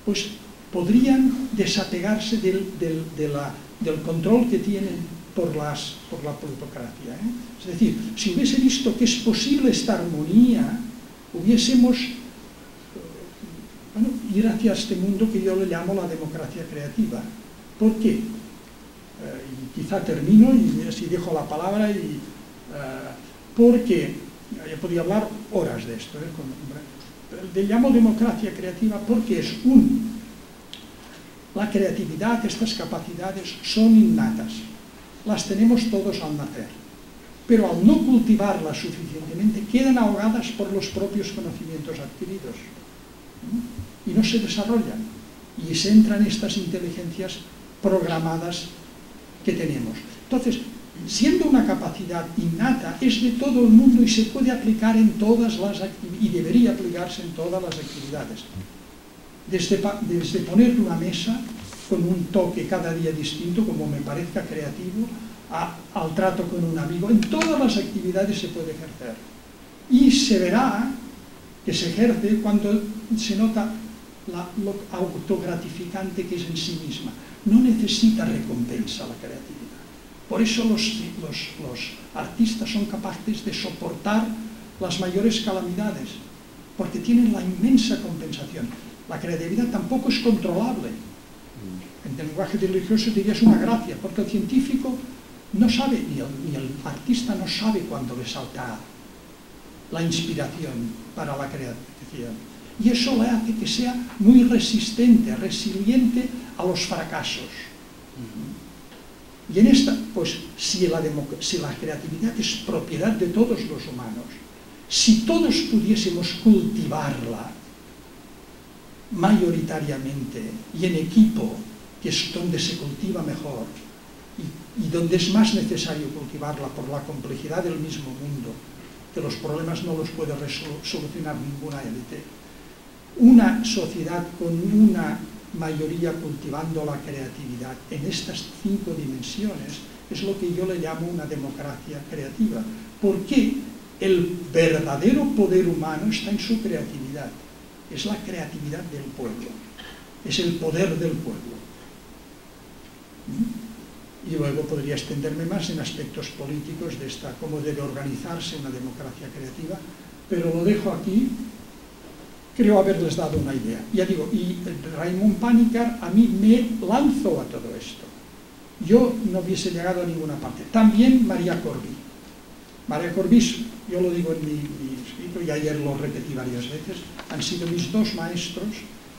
pues podrían desapegarse del control que tienen por la plutocracia. Es decir, si hubiese visto que es posible esta armonía, hubiésemos ir hacia este mundo que yo le llamo la democracia creativa. ¿Por qué? Y quizá termino y así dejo la palabra, porque yo podría hablar horas de esto. Le llamo democracia creativa porque es la creatividad, estas capacidades son innatas, las tenemos todos al nacer, pero al no cultivarlas suficientemente quedan ahogadas por los propios conocimientos adquiridos y no se desarrollan, y se entran estas inteligencias programadas que tenemos. Entonces, siendo una capacidad innata, es de todo el mundo y se puede aplicar en todas las actividades, y debería aplicarse en todas las actividades. Desde poner una mesa con un toque cada día distinto, como me parezca creativo, al trato con un amigo, en todas las actividades se puede ejercer. Y se verá que se ejerce cuando se nota lo autogratificante que es en sí misma. No necesita recompensa la creatividad. Por eso los artistas son capaces de soportar las mayores calamidades, porque tienen la inmensa compensación. La creatividad tampoco es controlable. En el lenguaje religioso diría es una gracia, porque el científico no sabe, ni el artista no sabe cuándo le salta la inspiración para la creación. Y eso le hace que sea muy resistente, resiliente a los fracasos. Y en esta, pues, si la creatividad es propiedad de todos los humanos, si todos pudiésemos cultivarla mayoritariamente y en equipo, que es donde se cultiva mejor y donde es más necesario cultivarla por la complejidad del mismo mundo, que los problemas no los puede solucionar ninguna élite. Una sociedad con una mayoría cultivando la creatividad en estas 5 dimensiones es lo que yo le llamo una democracia creativa, porque el verdadero poder humano está en su creatividad. Es la creatividad del pueblo, es el poder del pueblo. Y luego podría extenderme más en aspectos políticos de cómo debe organizarse una democracia creativa, pero lo dejo aquí. Creo haberles dado una idea. Ya digo, y Raimon Panikkar a mí me lanzó a todo esto. Yo no hubiese llegado a ninguna parte. También María Corby. María Corby, yo lo digo en mi escrito y ayer lo repetí varias veces, han sido mis 2 maestros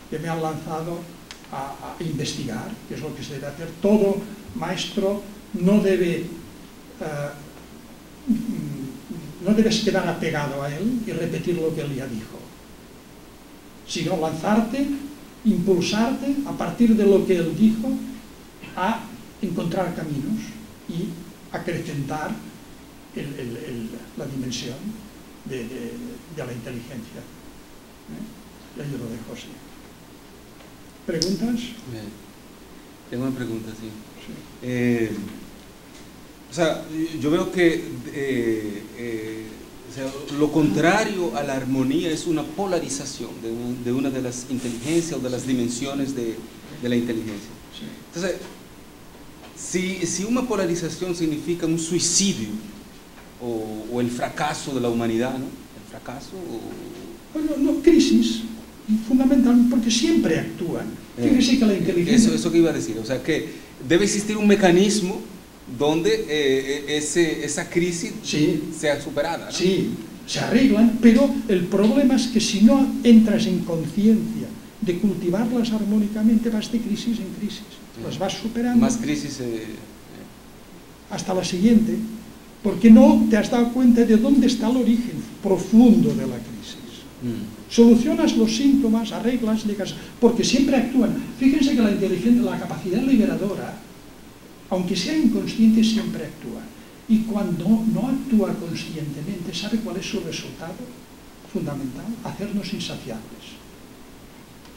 que me han lanzado a investigar, que es lo que se debe hacer. Todo maestro no debes quedar apegado a él y repetir lo que él ya dijo, sino lanzarte, impulsarte a partir de lo que él dijo a encontrar caminos y acrecentar la dimensión de la inteligencia. Ya yo lo dejo así. ¿Preguntas? Tengo una pregunta, sí. Sí. O sea, yo veo que o sea, lo contrario a la armonía es una polarización de una de las inteligencias o de las dimensiones de la inteligencia. Sí. Entonces, si una polarización significa un suicidio o el fracaso de la humanidad, ¿no? El fracaso Bueno, no, crisis, fundamentalmente, porque siempre actúan. Fíjese que la inteligencia... Eso que iba a decir, o sea, que debe existir un mecanismo donde esa crisis Sí. sea superada, ¿no? Sí, se arreglan, pero el problema es que si no entras en conciencia de cultivarlas armónicamente, vas de crisis en crisis, las vas superando. Más crisis. Hasta la siguiente, porque no te has dado cuenta de dónde está el origen profundo de la crisis. Solucionas los síntomas, arreglas, llegas, porque siempre actúan. Fíjense que la inteligencia, la capacidad liberadora, aunque sea inconsciente, siempre actúa. Y cuando no actúa conscientemente, ¿sabe cuál es su resultado fundamental? Hacernos insaciables.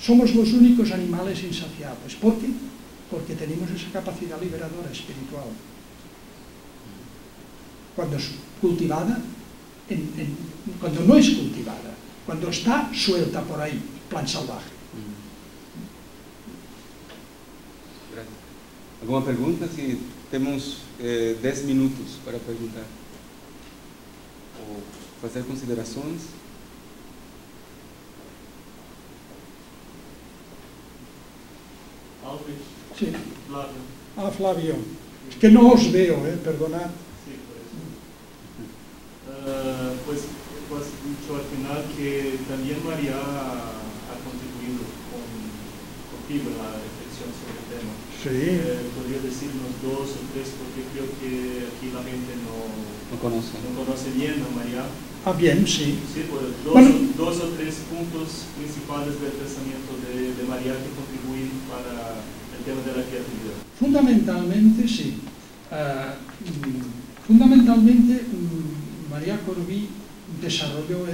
Somos los únicos animales insaciables. ¿Por qué? Porque tenemos esa capacidad liberadora espiritual. Cuando es cultivada, cuando no es cultivada, cuando está suelta por ahí, plan salvaje. Gracias. ¿Alguna pregunta? Si tenemos 10 minutos para preguntar o hacer consideraciones. Sí. Flavio. Ah, Flavio. Es que no os veo, perdonad. Sí, por eso. Pues has dicho al final que también María ha contribuido contigo en la reflexión sobre el tema. Sí. ¿Podría decirnos 2 o 3? Porque creo que aquí la gente no conoce bien a María. Ah, bien, sí. Sí, pues dos o tres puntos principales del pensamiento de María que contribuyen para el tema de la creatividad. Fundamentalmente, sí. Fundamentalmente, María Corbí desarrolló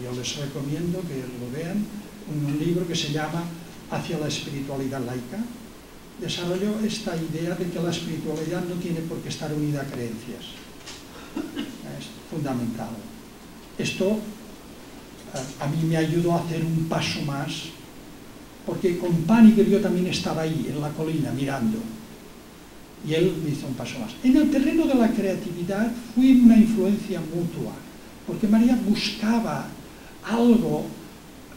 yo les recomiendo que lo vean, un libro que se llama Hacia la espiritualidad laica. Desarrolló esta idea de que la espiritualidad no tiene por qué estar unida a creencias. Es fundamental. Esto a mí me ayudó a hacer un paso más, porque con Paniker yo también estaba ahí, en la colina, mirando. Y él me hizo un paso más. En el terreno de la creatividad fui una influencia mutua, porque María buscaba algo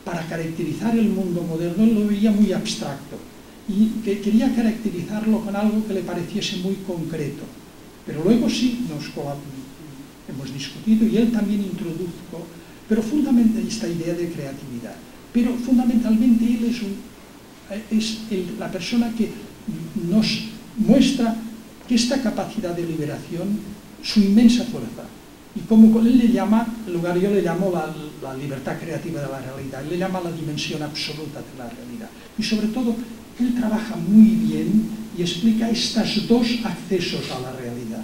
para caracterizar el mundo moderno, él lo veía muy abstracto, y que quería caracterizarlo con algo que le pareciese muy concreto. Pero luego sí, hemos discutido y él también introdujo, pero fundamentalmente esta idea de creatividad. Pero fundamentalmente él es la persona que nos muestra que esta capacidad de liberación, su inmensa fuerza, y como él le llama, en lugar yo le llamo la libertad creativa de la realidad, él le llama la dimensión absoluta de la realidad. Y sobre todo, él trabaja muy bien y explica estos dos accesos a la realidad.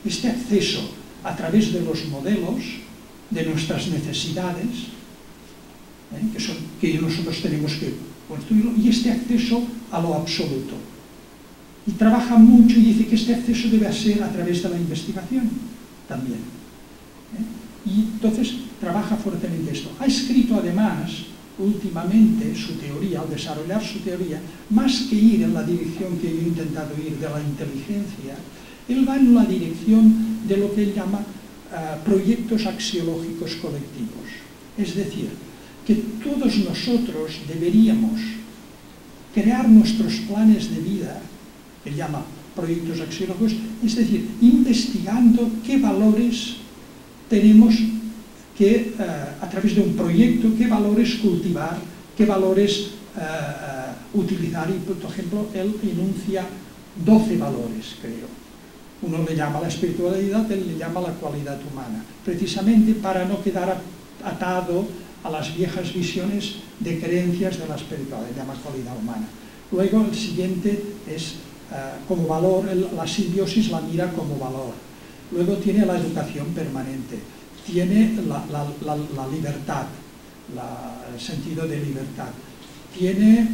Este acceso a través de los modelos, de nuestras necesidades, que nosotros tenemos que construirlo, y este acceso a lo absoluto. Y trabaja mucho y dice que este acceso debe ser a través de la investigación también. Y entonces trabaja fuertemente esto. Ha escrito además, últimamente, su teoría, al desarrollar su teoría, más que ir en la dirección que yo he intentado ir de la inteligencia, él va en la dirección de lo que él llama proyectos axiológicos colectivos. Es decir, que todos nosotros deberíamos crear nuestros planes de vida, que él llama proyectos axiológicos, es decir, investigando qué valores tenemos que, a través de un proyecto, qué valores cultivar, qué valores utilizar. Y, por ejemplo, él enuncia 12 valores, creo. Uno le llama la espiritualidad, él le llama la cualidad humana, precisamente para no quedar atado a las viejas visiones de creencias de la espiritualidad, le llama cualidad humana. Luego el siguiente es como valor, la simbiosis la mira como valor. Luego tiene la educación permanente, tiene la libertad, el sentido de libertad, tiene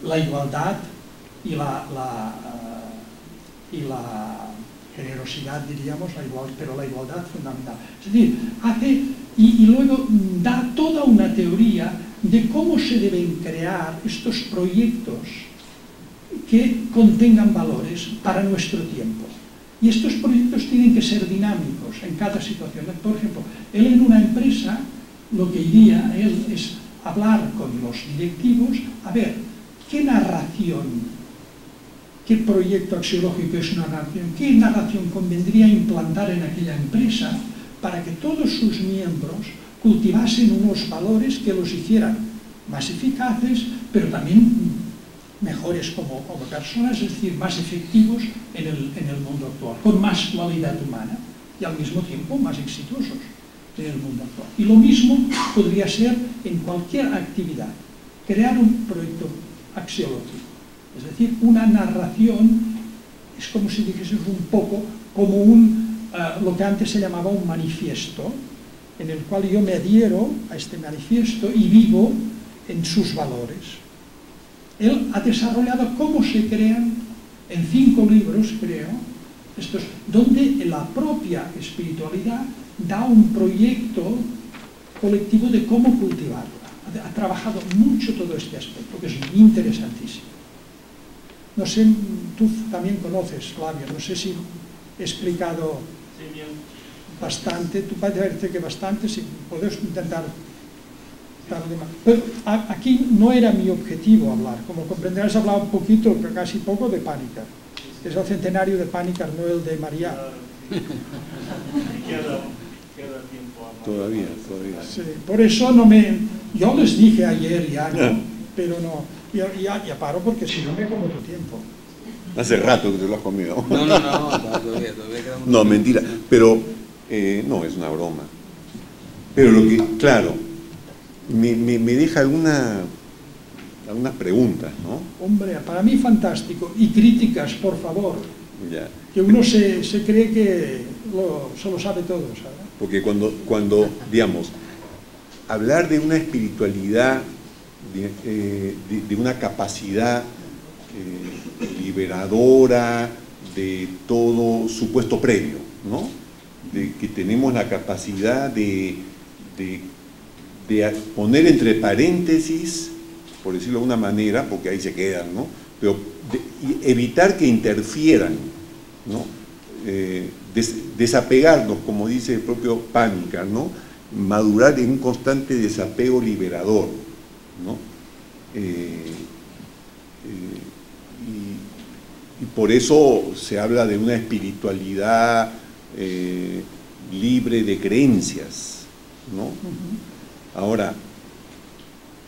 la igualdad y la generosidad, diríamos, pero la igualdad fundamental. Es decir, hace y luego da toda una teoría de cómo se deben crear estos proyectos que contengan valores para nuestro tiempo. Y estos proyectos tienen que ser dinámicos en cada situación. Por ejemplo, él en una empresa, lo que iría él es hablar con los directivos, a ver, ¿qué narración qué proyecto axiológico es una narración, qué narración convendría implantar en aquella empresa para que todos sus miembros cultivasen unos valores que los hicieran más eficaces, pero también mejores como personas, es decir, más efectivos en el mundo actual, con más cualidad humana y al mismo tiempo más exitosos en el mundo actual. Y lo mismo podría ser en cualquier actividad, crear un proyecto axiológico, es decir, una narración, es como si dijésemos un poco como lo que antes se llamaba un manifiesto, en el cual yo me adhiero a este manifiesto y vivo en sus valores. Él ha desarrollado cómo se crean, en 5 libros creo, donde la propia espiritualidad da un proyecto colectivo de cómo cultivarla. Ha trabajado mucho todo este aspecto, que es interesantísimo. No sé, tú también conoces, Flavio, no sé si he explicado bastante, tú parece que bastante, si puedes intentar darle más. Pero aquí no era mi objetivo hablar, como comprenderás, he hablado un poquito, casi poco de Panikkar. Es el centenario de Panikkar, no el de María. Queda tiempo a Todavía. Sí, por eso yo les dije ayer ya, ¿no? Pero no, ya paro porque si no me como tu tiempo. Hace rato que te lo has comido. No, todavía quedamos. No, mentira, pero no, es una broma. Pero lo que, claro, me deja algunas preguntas, ¿no? Hombre, para mí fantástico. Y críticas, por favor. Ya. Que uno se cree que se lo sabe todo, ¿sabes? Porque cuando digamos, hablar de una espiritualidad, de una capacidad liberadora de todo supuesto previo, ¿no? De que tenemos la capacidad de poner entre paréntesis, por decirlo de una manera, porque ahí se quedan, ¿no? Pero evitar que interfieran, ¿no? Desapegarnos, como dice el propio Panikkar, ¿no? Madurar en un constante desapego liberador, ¿no? Y por eso se habla de una espiritualidad libre de creencias, ¿no? Ahora,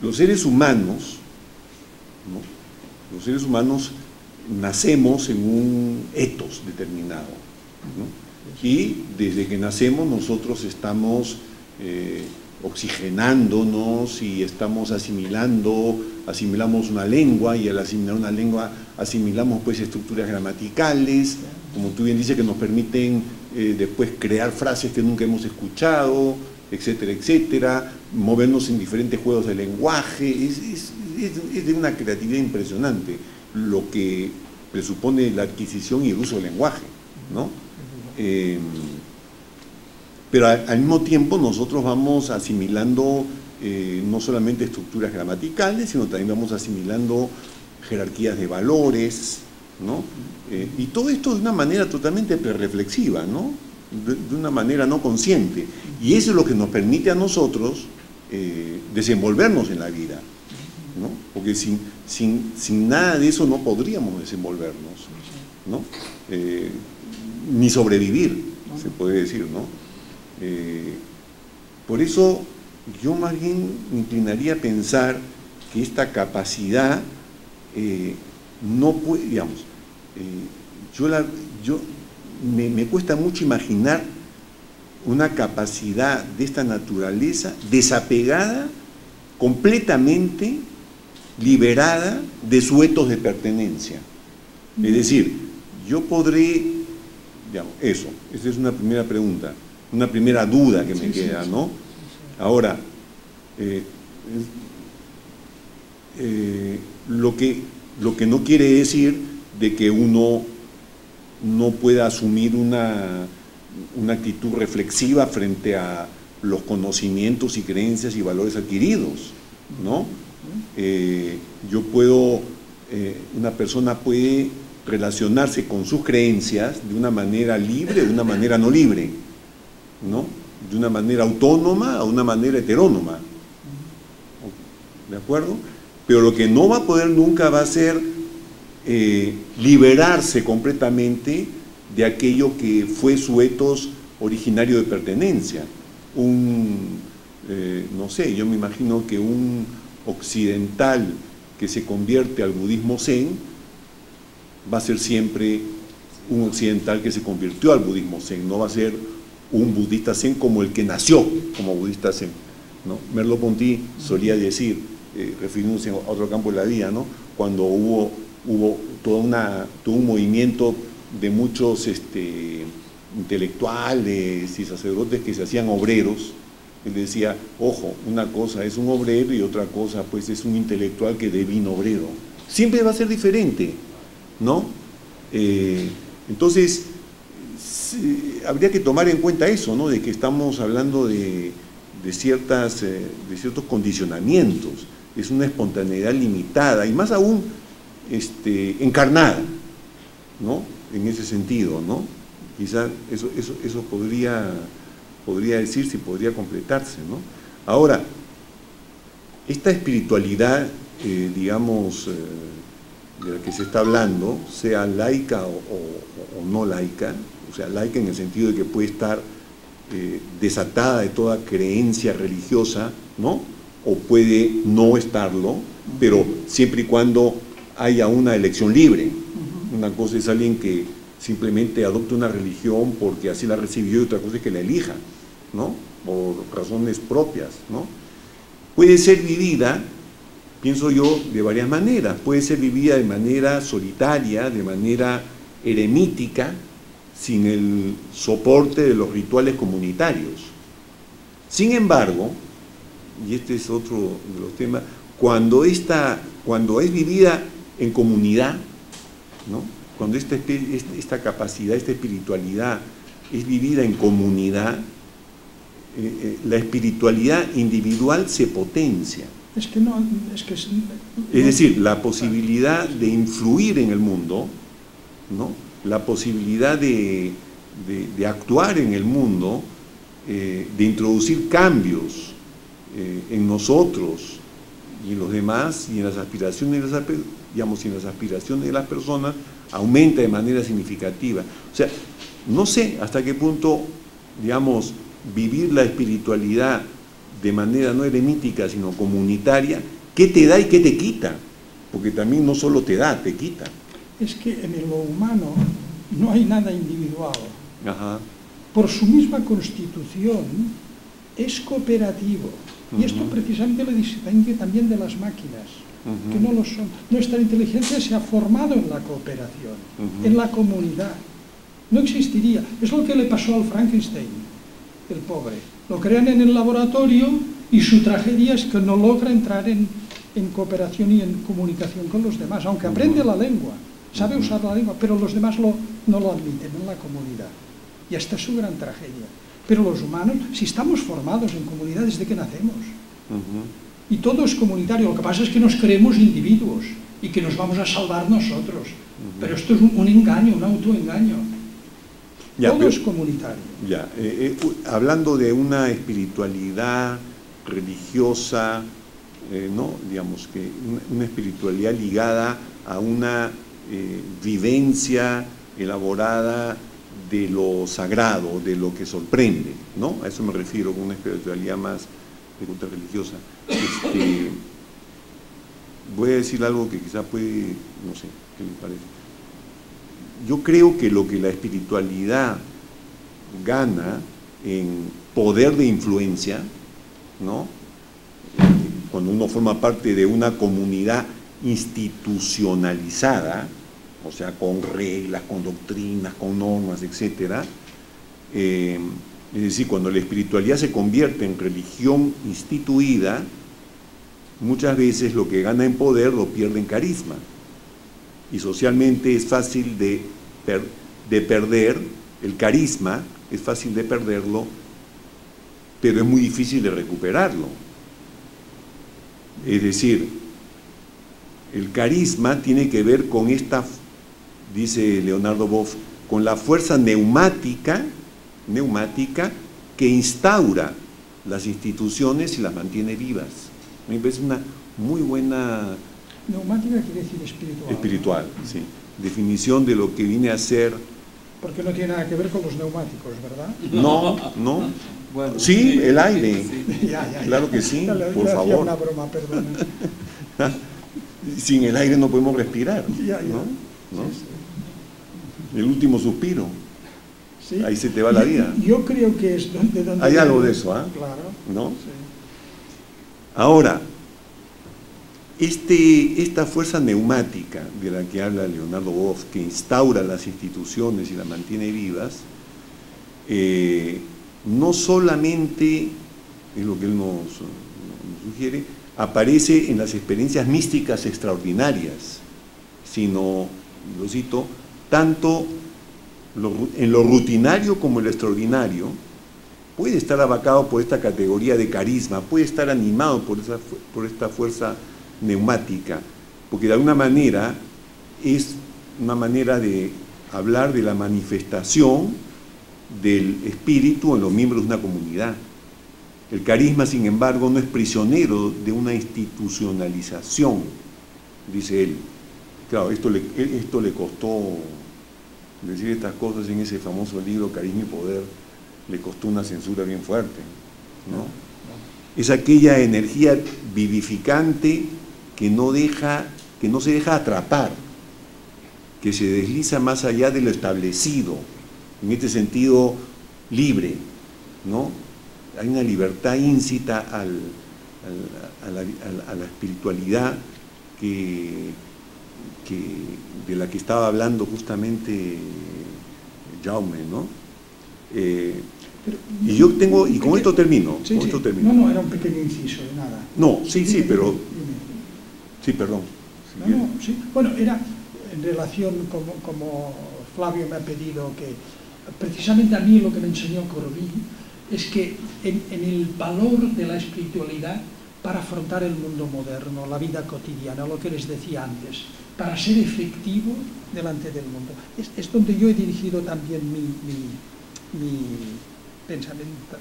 los seres humanos, ¿no? Los seres humanos nacemos en un ethos determinado, ¿no? Y desde que nacemos nosotros estamos oxigenándonos y estamos asimilamos una lengua, y al asimilar una lengua asimilamos pues estructuras gramaticales, como tú bien dices, que nos permiten después crear frases que nunca hemos escuchado, etcétera, etcétera, movernos en diferentes juegos de lenguaje. Es de una creatividad impresionante lo que presupone la adquisición y el uso del lenguaje, ¿no? Pero al mismo tiempo nosotros vamos asimilando no solamente estructuras gramaticales, sino también vamos asimilando jerarquías de valores, ¿no? Y todo esto de una manera totalmente prereflexiva, ¿no? De una manera no consciente. Y eso es lo que nos permite a nosotros desenvolvernos en la vida, ¿no? Porque sin nada de eso no podríamos desenvolvernos, ¿no? Ni sobrevivir, se puede decir, ¿no? Por eso yo más bien me inclinaría a pensar que esta capacidad no puede, digamos, me cuesta mucho imaginar una capacidad de esta naturaleza desapegada, completamente liberada de su ethos de pertenencia. Es decir, yo podré, digamos, esa es una primera pregunta, una primera duda que me queda, ¿no? Ahora, lo que no quiere decir de que uno no pueda asumir una actitud reflexiva frente a los conocimientos y creencias y valores adquiridos, ¿no? Una persona puede relacionarse con sus creencias de una manera libre, de una manera no libre, ¿no? De una manera autónoma o una manera heterónoma, ¿de acuerdo? Pero lo que no va a poder nunca va a ser liberarse completamente de aquello que fue su ethos originario de pertenencia. No sé, yo me imagino que un occidental que se convierte al budismo zen va a ser siempre un occidental que se convirtió al budismo zen, no va a ser un budista zen como el que nació como budista zen, ¿no? Merleau-Ponty solía decir, refiriéndose a otro campo de la vida, ¿no? Cuando hubo todo un movimiento de muchos intelectuales y sacerdotes que se hacían obreros, él decía, ojo, una cosa es un obrero y otra cosa pues es un intelectual que devino obrero. Siempre va a ser diferente, ¿no? Entonces, habría que tomar en cuenta eso, ¿no? De que estamos hablando de ciertos condicionamientos, es una espontaneidad limitada y más aún encarnada, ¿no? En ese sentido, ¿no? Quizá eso podría decirse y podría completarse, ¿no? Ahora, esta espiritualidad, digamos, de la que se está hablando, sea laica o no laica, o sea, laica en el sentido de que puede estar desatada de toda creencia religiosa, ¿no? O puede no estarlo, pero siempre y cuando haya una elección libre. Una cosa es alguien que simplemente adopta una religión porque así la recibió y otra cosa es que la elija, ¿no? Por razones propias, ¿no? Puede ser vivida, pienso yo, de varias maneras. Puede ser vivida de manera solitaria, de manera eremítica, sin el soporte de los rituales comunitarios. Sin embargo, y este es otro de los temas, cuando es vivida en comunidad, ¿no? Cuando esta capacidad, esta espiritualidad es vivida en comunidad, la espiritualidad individual se potencia. Es decir, la posibilidad de influir en el mundo, ¿no? La posibilidad de actuar en el mundo, de introducir cambios en nosotros y en los demás y en las aspiraciones de las personas, aumenta de manera significativa. O sea, no sé hasta qué punto, digamos, vivir la espiritualidad de manera no eremítica, sino comunitaria, ¿qué te da y qué te quita? Porque también no solo te da, te quita. Es que en lo humano no hay nada individual. Ajá. Por su misma constitución es cooperativo. Y esto precisamente lo distingue también de las máquinas, que no lo son. Nuestra inteligencia se ha formado en la cooperación, en la comunidad. No existiría. Es lo que le pasó al Frankenstein, el pobre. Lo crean en el laboratorio y su tragedia es que no logra entrar en cooperación y en comunicación con los demás, aunque aprende la lengua, sabe usar la lengua, pero los demás no lo admiten en la comunidad. Y esta es su gran tragedia. Pero los humanos, si estamos formados en comunidad desde que nacemos, y todo es comunitario, lo que pasa es que nos creemos individuos y que nos vamos a salvar nosotros. Pero esto es un engaño, un autoengaño. Todo es comunitario. Ya, hablando de una espiritualidad religiosa, ¿no? Digamos que una espiritualidad ligada a una vivencia elaborada de lo sagrado, de lo que sorprende, ¿no? A eso me refiero con una espiritualidad más de cultura religiosa. Voy a decir algo que quizá puede, no sé, ¿qué les parece? Yo creo que lo que la espiritualidad gana en poder de influencia, ¿no? Cuando uno forma parte de una comunidad institucionalizada, o sea, con reglas, con doctrinas, con normas, etc. Es decir, cuando la espiritualidad se convierte en religión instituida, muchas veces lo que gana en poder lo pierde en carisma. Y socialmente es fácil de perder el carisma, es fácil de perderlo, pero es muy difícil de recuperarlo. Es decir, el carisma tiene que ver con esta, dice Leonardo Boff, con la fuerza neumática que instaura las instituciones y las mantiene vivas. A mí me parece una muy buena Neumática quiere decir espiritual. Espiritual, sí. Definición de lo que viene a ser. Porque no tiene nada que ver con los neumáticos, ¿verdad? No, no. Bueno, Sí, el aire. sí. Ya. Claro que sí, Ya le por hacía favor. una broma, perdón. Sin el aire no podemos respirar. Ya. ¿No? ¿No? Sí, El último suspiro. sí. Ahí se te va la vida. Yo creo que es donde Hay algo de eso, ¿ah? Claro. ¿No? Sí. Ahora, esta fuerza neumática de la que habla Leonardo Boff, que instaura las instituciones y las mantiene vivas, no solamente, es lo que él nos sugiere, aparece en las experiencias místicas extraordinarias, sino, lo cito, tanto en lo rutinario como en lo extraordinario, puede estar abacado por esta categoría de carisma, puede estar animado por esta fuerza neumática, porque de alguna manera es una manera de hablar de la manifestación del espíritu en los miembros de una comunidad. El carisma, sin embargo, no es prisionero de una institucionalización, dice él. Claro, esto le costó decir estas cosas en ese famoso libro Carisma y Poder, le costó una censura bien fuerte, ¿no? Es aquella energía vivificante que no se deja atrapar, que se desliza más allá de lo establecido, en este sentido libre, ¿no? Hay una libertad íncita a la espiritualidad de la que estaba hablando justamente Jaume, ¿no? Y yo tengo, y con esto termino. Sí, con sí. esto termino. No, era un pequeño inciso, de nada. No, sí, Dime, pero... dime. Sí, perdón. No, sí. Bueno, era en relación, como Flavio me ha pedido, que precisamente a mí lo que me enseñó Corbin es que en el valor de la espiritualidad para afrontar el mundo moderno, la vida cotidiana, lo que les decía antes, para ser efectivo delante del mundo. Es donde yo he dirigido también mi pensamiento,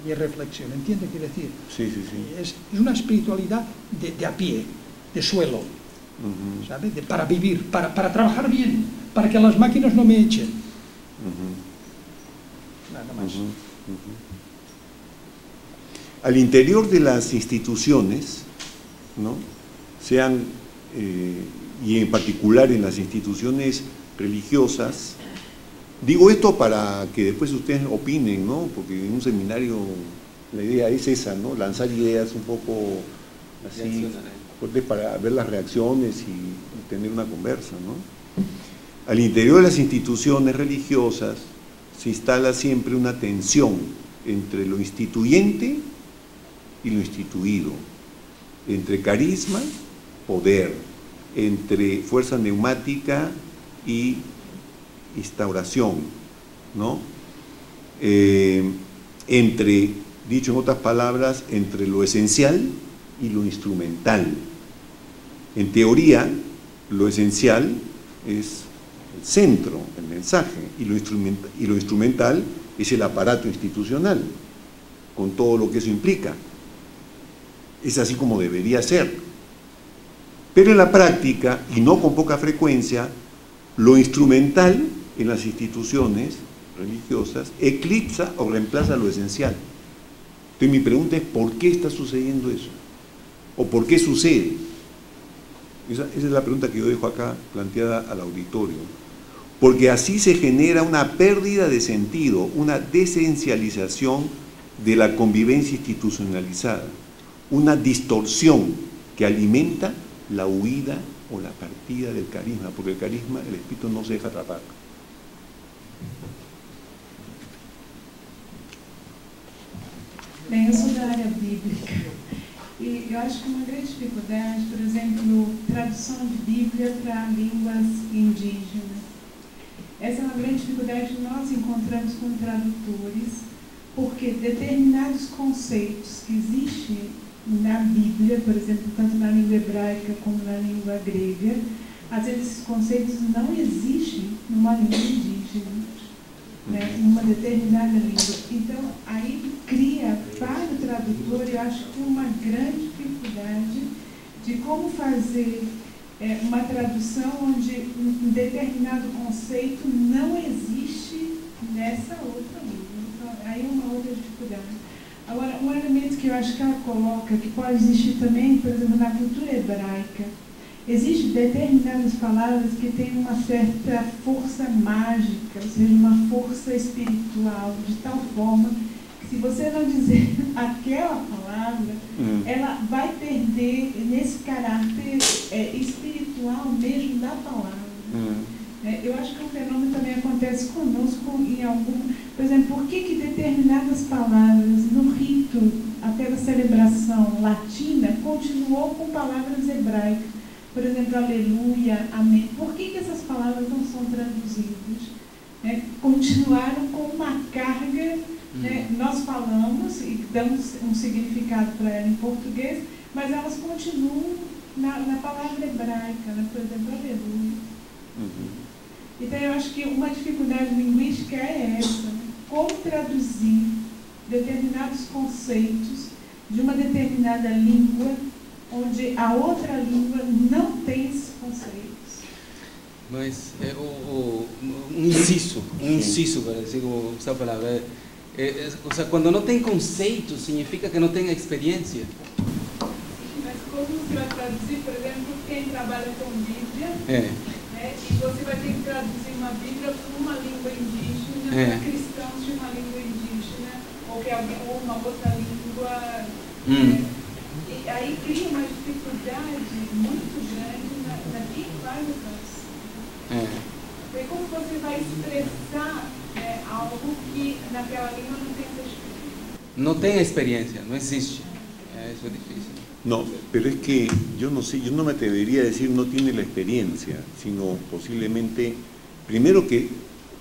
mi reflexión. ¿Entiende qué decir? Sí, sí, sí. Es una espiritualidad de a pie, de suelo, ¿sabe? Para vivir, para trabajar bien, para que las máquinas no me echen. Nada más. Al interior de las instituciones, ¿no? Sean, y en particular en las instituciones religiosas, digo esto para que después ustedes opinen, ¿no? Porque en un seminario la idea es esa, ¿no? Lanzar ideas un poco así fuertes para ver las reacciones y tener una conversa, ¿no? Al interior de las instituciones religiosas se instala siempre una tensión entre lo instituyente y lo instituido, entre carisma, poder, entre fuerza neumática y instauración, ¿no? Entre, dicho en otras palabras, entre lo esencial y lo instrumental. En teoría, lo esencial es el centro, el mensaje, y lo instrumental es el aparato institucional, con todo lo que eso implica. Es así como debería ser. Pero en la práctica, y no con poca frecuencia, lo instrumental en las instituciones religiosas eclipsa o reemplaza lo esencial. Entonces mi pregunta es, ¿por qué está sucediendo eso? ¿O por qué sucede? Esa es la pregunta que yo dejo acá planteada al auditorio. Porque así se genera una pérdida de sentido, una desesencialización de la convivencia institucionalizada, una distorsión que alimenta la huida o la partida del carisma, porque el carisma, el espíritu no se deja atrapar. Bem, eu sou da área bíblica e eu acho que uma grande dificuldade, por exemplo, tradução de Bíblia para línguas indígenas. Essa é uma grande dificuldade que nós encontramos com tradutores, porque determinados conceitos que existem na Bíblia, por exemplo, tanto na língua hebraica como na língua grega, às vezes esses conceitos não existem numa língua indígena, né, numa determinada língua. Então, aí cria para o tradutor, eu acho que uma grande dificuldade de como fazer uma tradução onde um determinado conceito não existe nessa outra língua. Então, aí é uma outra dificuldade. Agora, um elemento que eu acho que ela coloca, que pode existir também, por exemplo, na cultura hebraica, existem determinadas palavras que têm uma certa força mágica, ou seja, uma força espiritual, de tal forma que se você não dizer aquela palavra, ela vai perder nesse caráter espiritual mesmo da palavra. Eu acho que o fenômeno também acontece conosco em algum... Por exemplo, por que determinadas palavras no rito, até da celebração latina, continuou com palavras hebraicas? Por exemplo, aleluia, amém. Por que essas palavras não são traduzidas? Continuaram com uma carga, nós falamos e damos um significado para ela em português, mas elas continuam na palavra hebraica, por exemplo, aleluia. Então, eu acho que uma dificuldade linguística é essa, como traduzir determinados conceitos de uma determinada língua, onde a outra língua não tem esses conceitos. Mas un inciso para decir como esa palabra, o sea, cuando no tem conceito, significa que não tem experiência. Mas como você vai traduzir, por exemplo, quem trabalha com Bíblia, e você vai ter que traduzir uma Bíblia para uma língua indígena, para cristãos de uma língua indígena, ou uma outra língua. E aí cria uma dificuldade muito grande na quem faz a tradução. Porque como você vai expressar algo que naquela língua não tem essa experiência? No tem experiencia, no existe. Eso es difícil. No, pero es que yo no sé, yo no me atrevería a decir no tiene la experiencia, sino posiblemente, primero que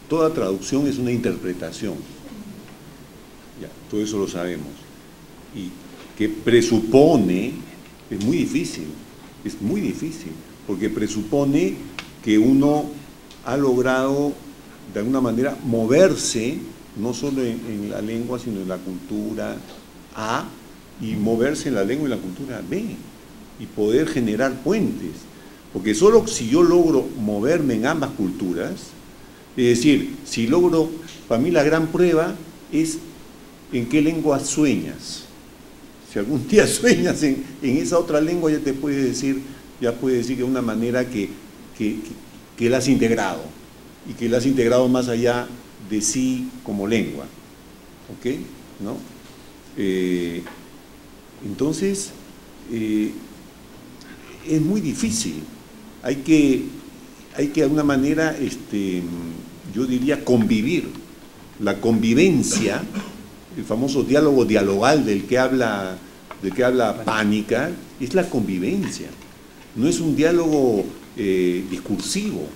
toda traducción es una interpretación, ya, todo eso lo sabemos, y que presupone, es muy difícil, porque presupone que uno ha logrado de alguna manera moverse, no solo en la lengua, sino en la cultura A, y moverse en la lengua y la cultura B, y poder generar puentes, porque solo si yo logro moverme en ambas culturas, es decir, si logro, para mí la gran prueba es en qué lengua sueñas. Si algún día sueñas en esa otra lengua, ya puedes decir de una manera que la has integrado, y que la has integrado más allá de sí como lengua, ¿ok? ¿No? Entonces, es muy difícil. Hay que de alguna manera, yo diría, convivir. La convivencia, el famoso diálogo dialogal del que habla Pánica, es la convivencia. No es un diálogo discursivo.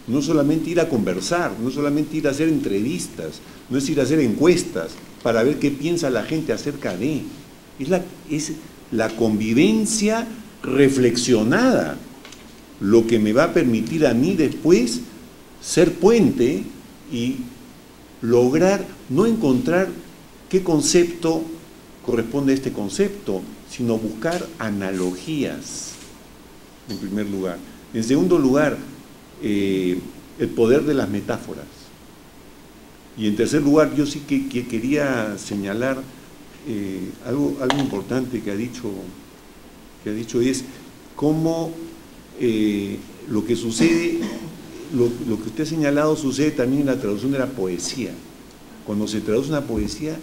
No solamente ir a conversar, no solamente ir a hacer entrevistas, no es ir a hacer encuestas para ver qué piensa la gente acerca de. Es la convivencia reflexionada lo que me va a permitir a mí después ser puente y lograr no encontrar qué concepto corresponde a este concepto, sino buscar analogías, en primer lugar. En segundo lugar, el poder de las metáforas. Y en tercer lugar, yo sí que quería señalar algo importante que ha dicho es cómo lo que sucede, lo que usted ha señalado sucede también en la traducción de la poesía. Cuando se traduce una poesía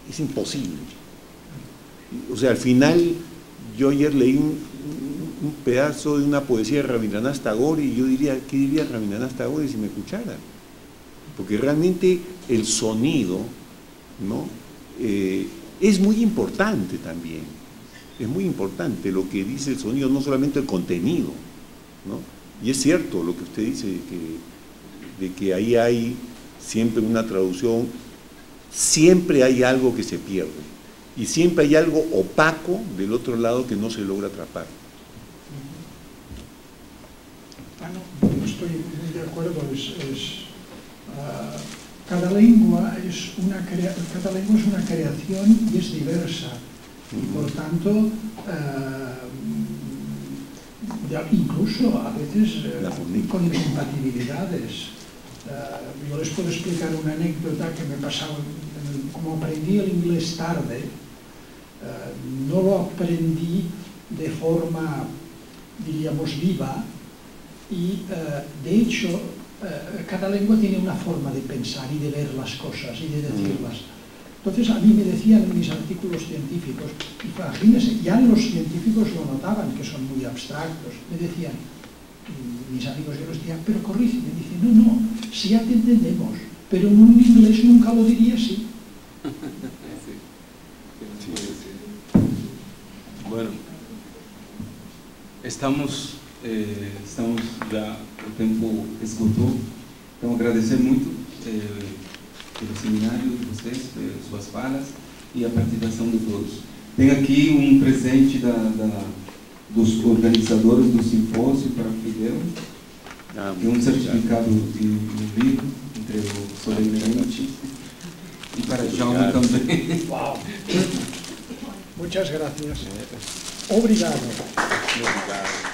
es imposible. O sea, al final, yo ayer leí un pedazo de una poesía de Rabindranath Tagore y yo diría, ¿qué diría Rabindranath Tagore si me escuchara? Porque realmente el sonido, ¿no? Es muy importante también, es muy importante lo que dice el sonido, no solamente el contenido, ¿no? Y es cierto lo que usted dice, de que ahí hay siempre una traducción, siempre hay algo que se pierde, y siempre hay algo opaco del otro lado que no se logra atrapar. Yo estoy muy de acuerdo, cada lengua es una creación y es diversa, y por tanto incluso a veces La fornica. con incompatibilidades. Yo les puedo explicar una anécdota que me pasaba, como aprendí el inglés tarde, no lo aprendí de forma, diríamos, viva, y de hecho cada lengua tiene una forma de pensar y de ver las cosas y de decirlas. Entonces a mí me decían en mis artículos científicos, y imagínense, ya los científicos lo notaban que son muy abstractos, me decían, mis amigos, yo les decía, pero corrígeme, dice, no, si ya te entendemos, pero en un inglés nunca lo diría así. Bueno, estamos ya, o tempo esgotou, então agradecer muito pelo seminário de vocês, pelas suas falas e a participação de todos. Tem aqui um presente dos organizadores do simpósio para Fidel, e um certificado de um livro, entregou solenemente, e para Jaume também. Wow. Muchas gracias. Obrigado. Obrigado.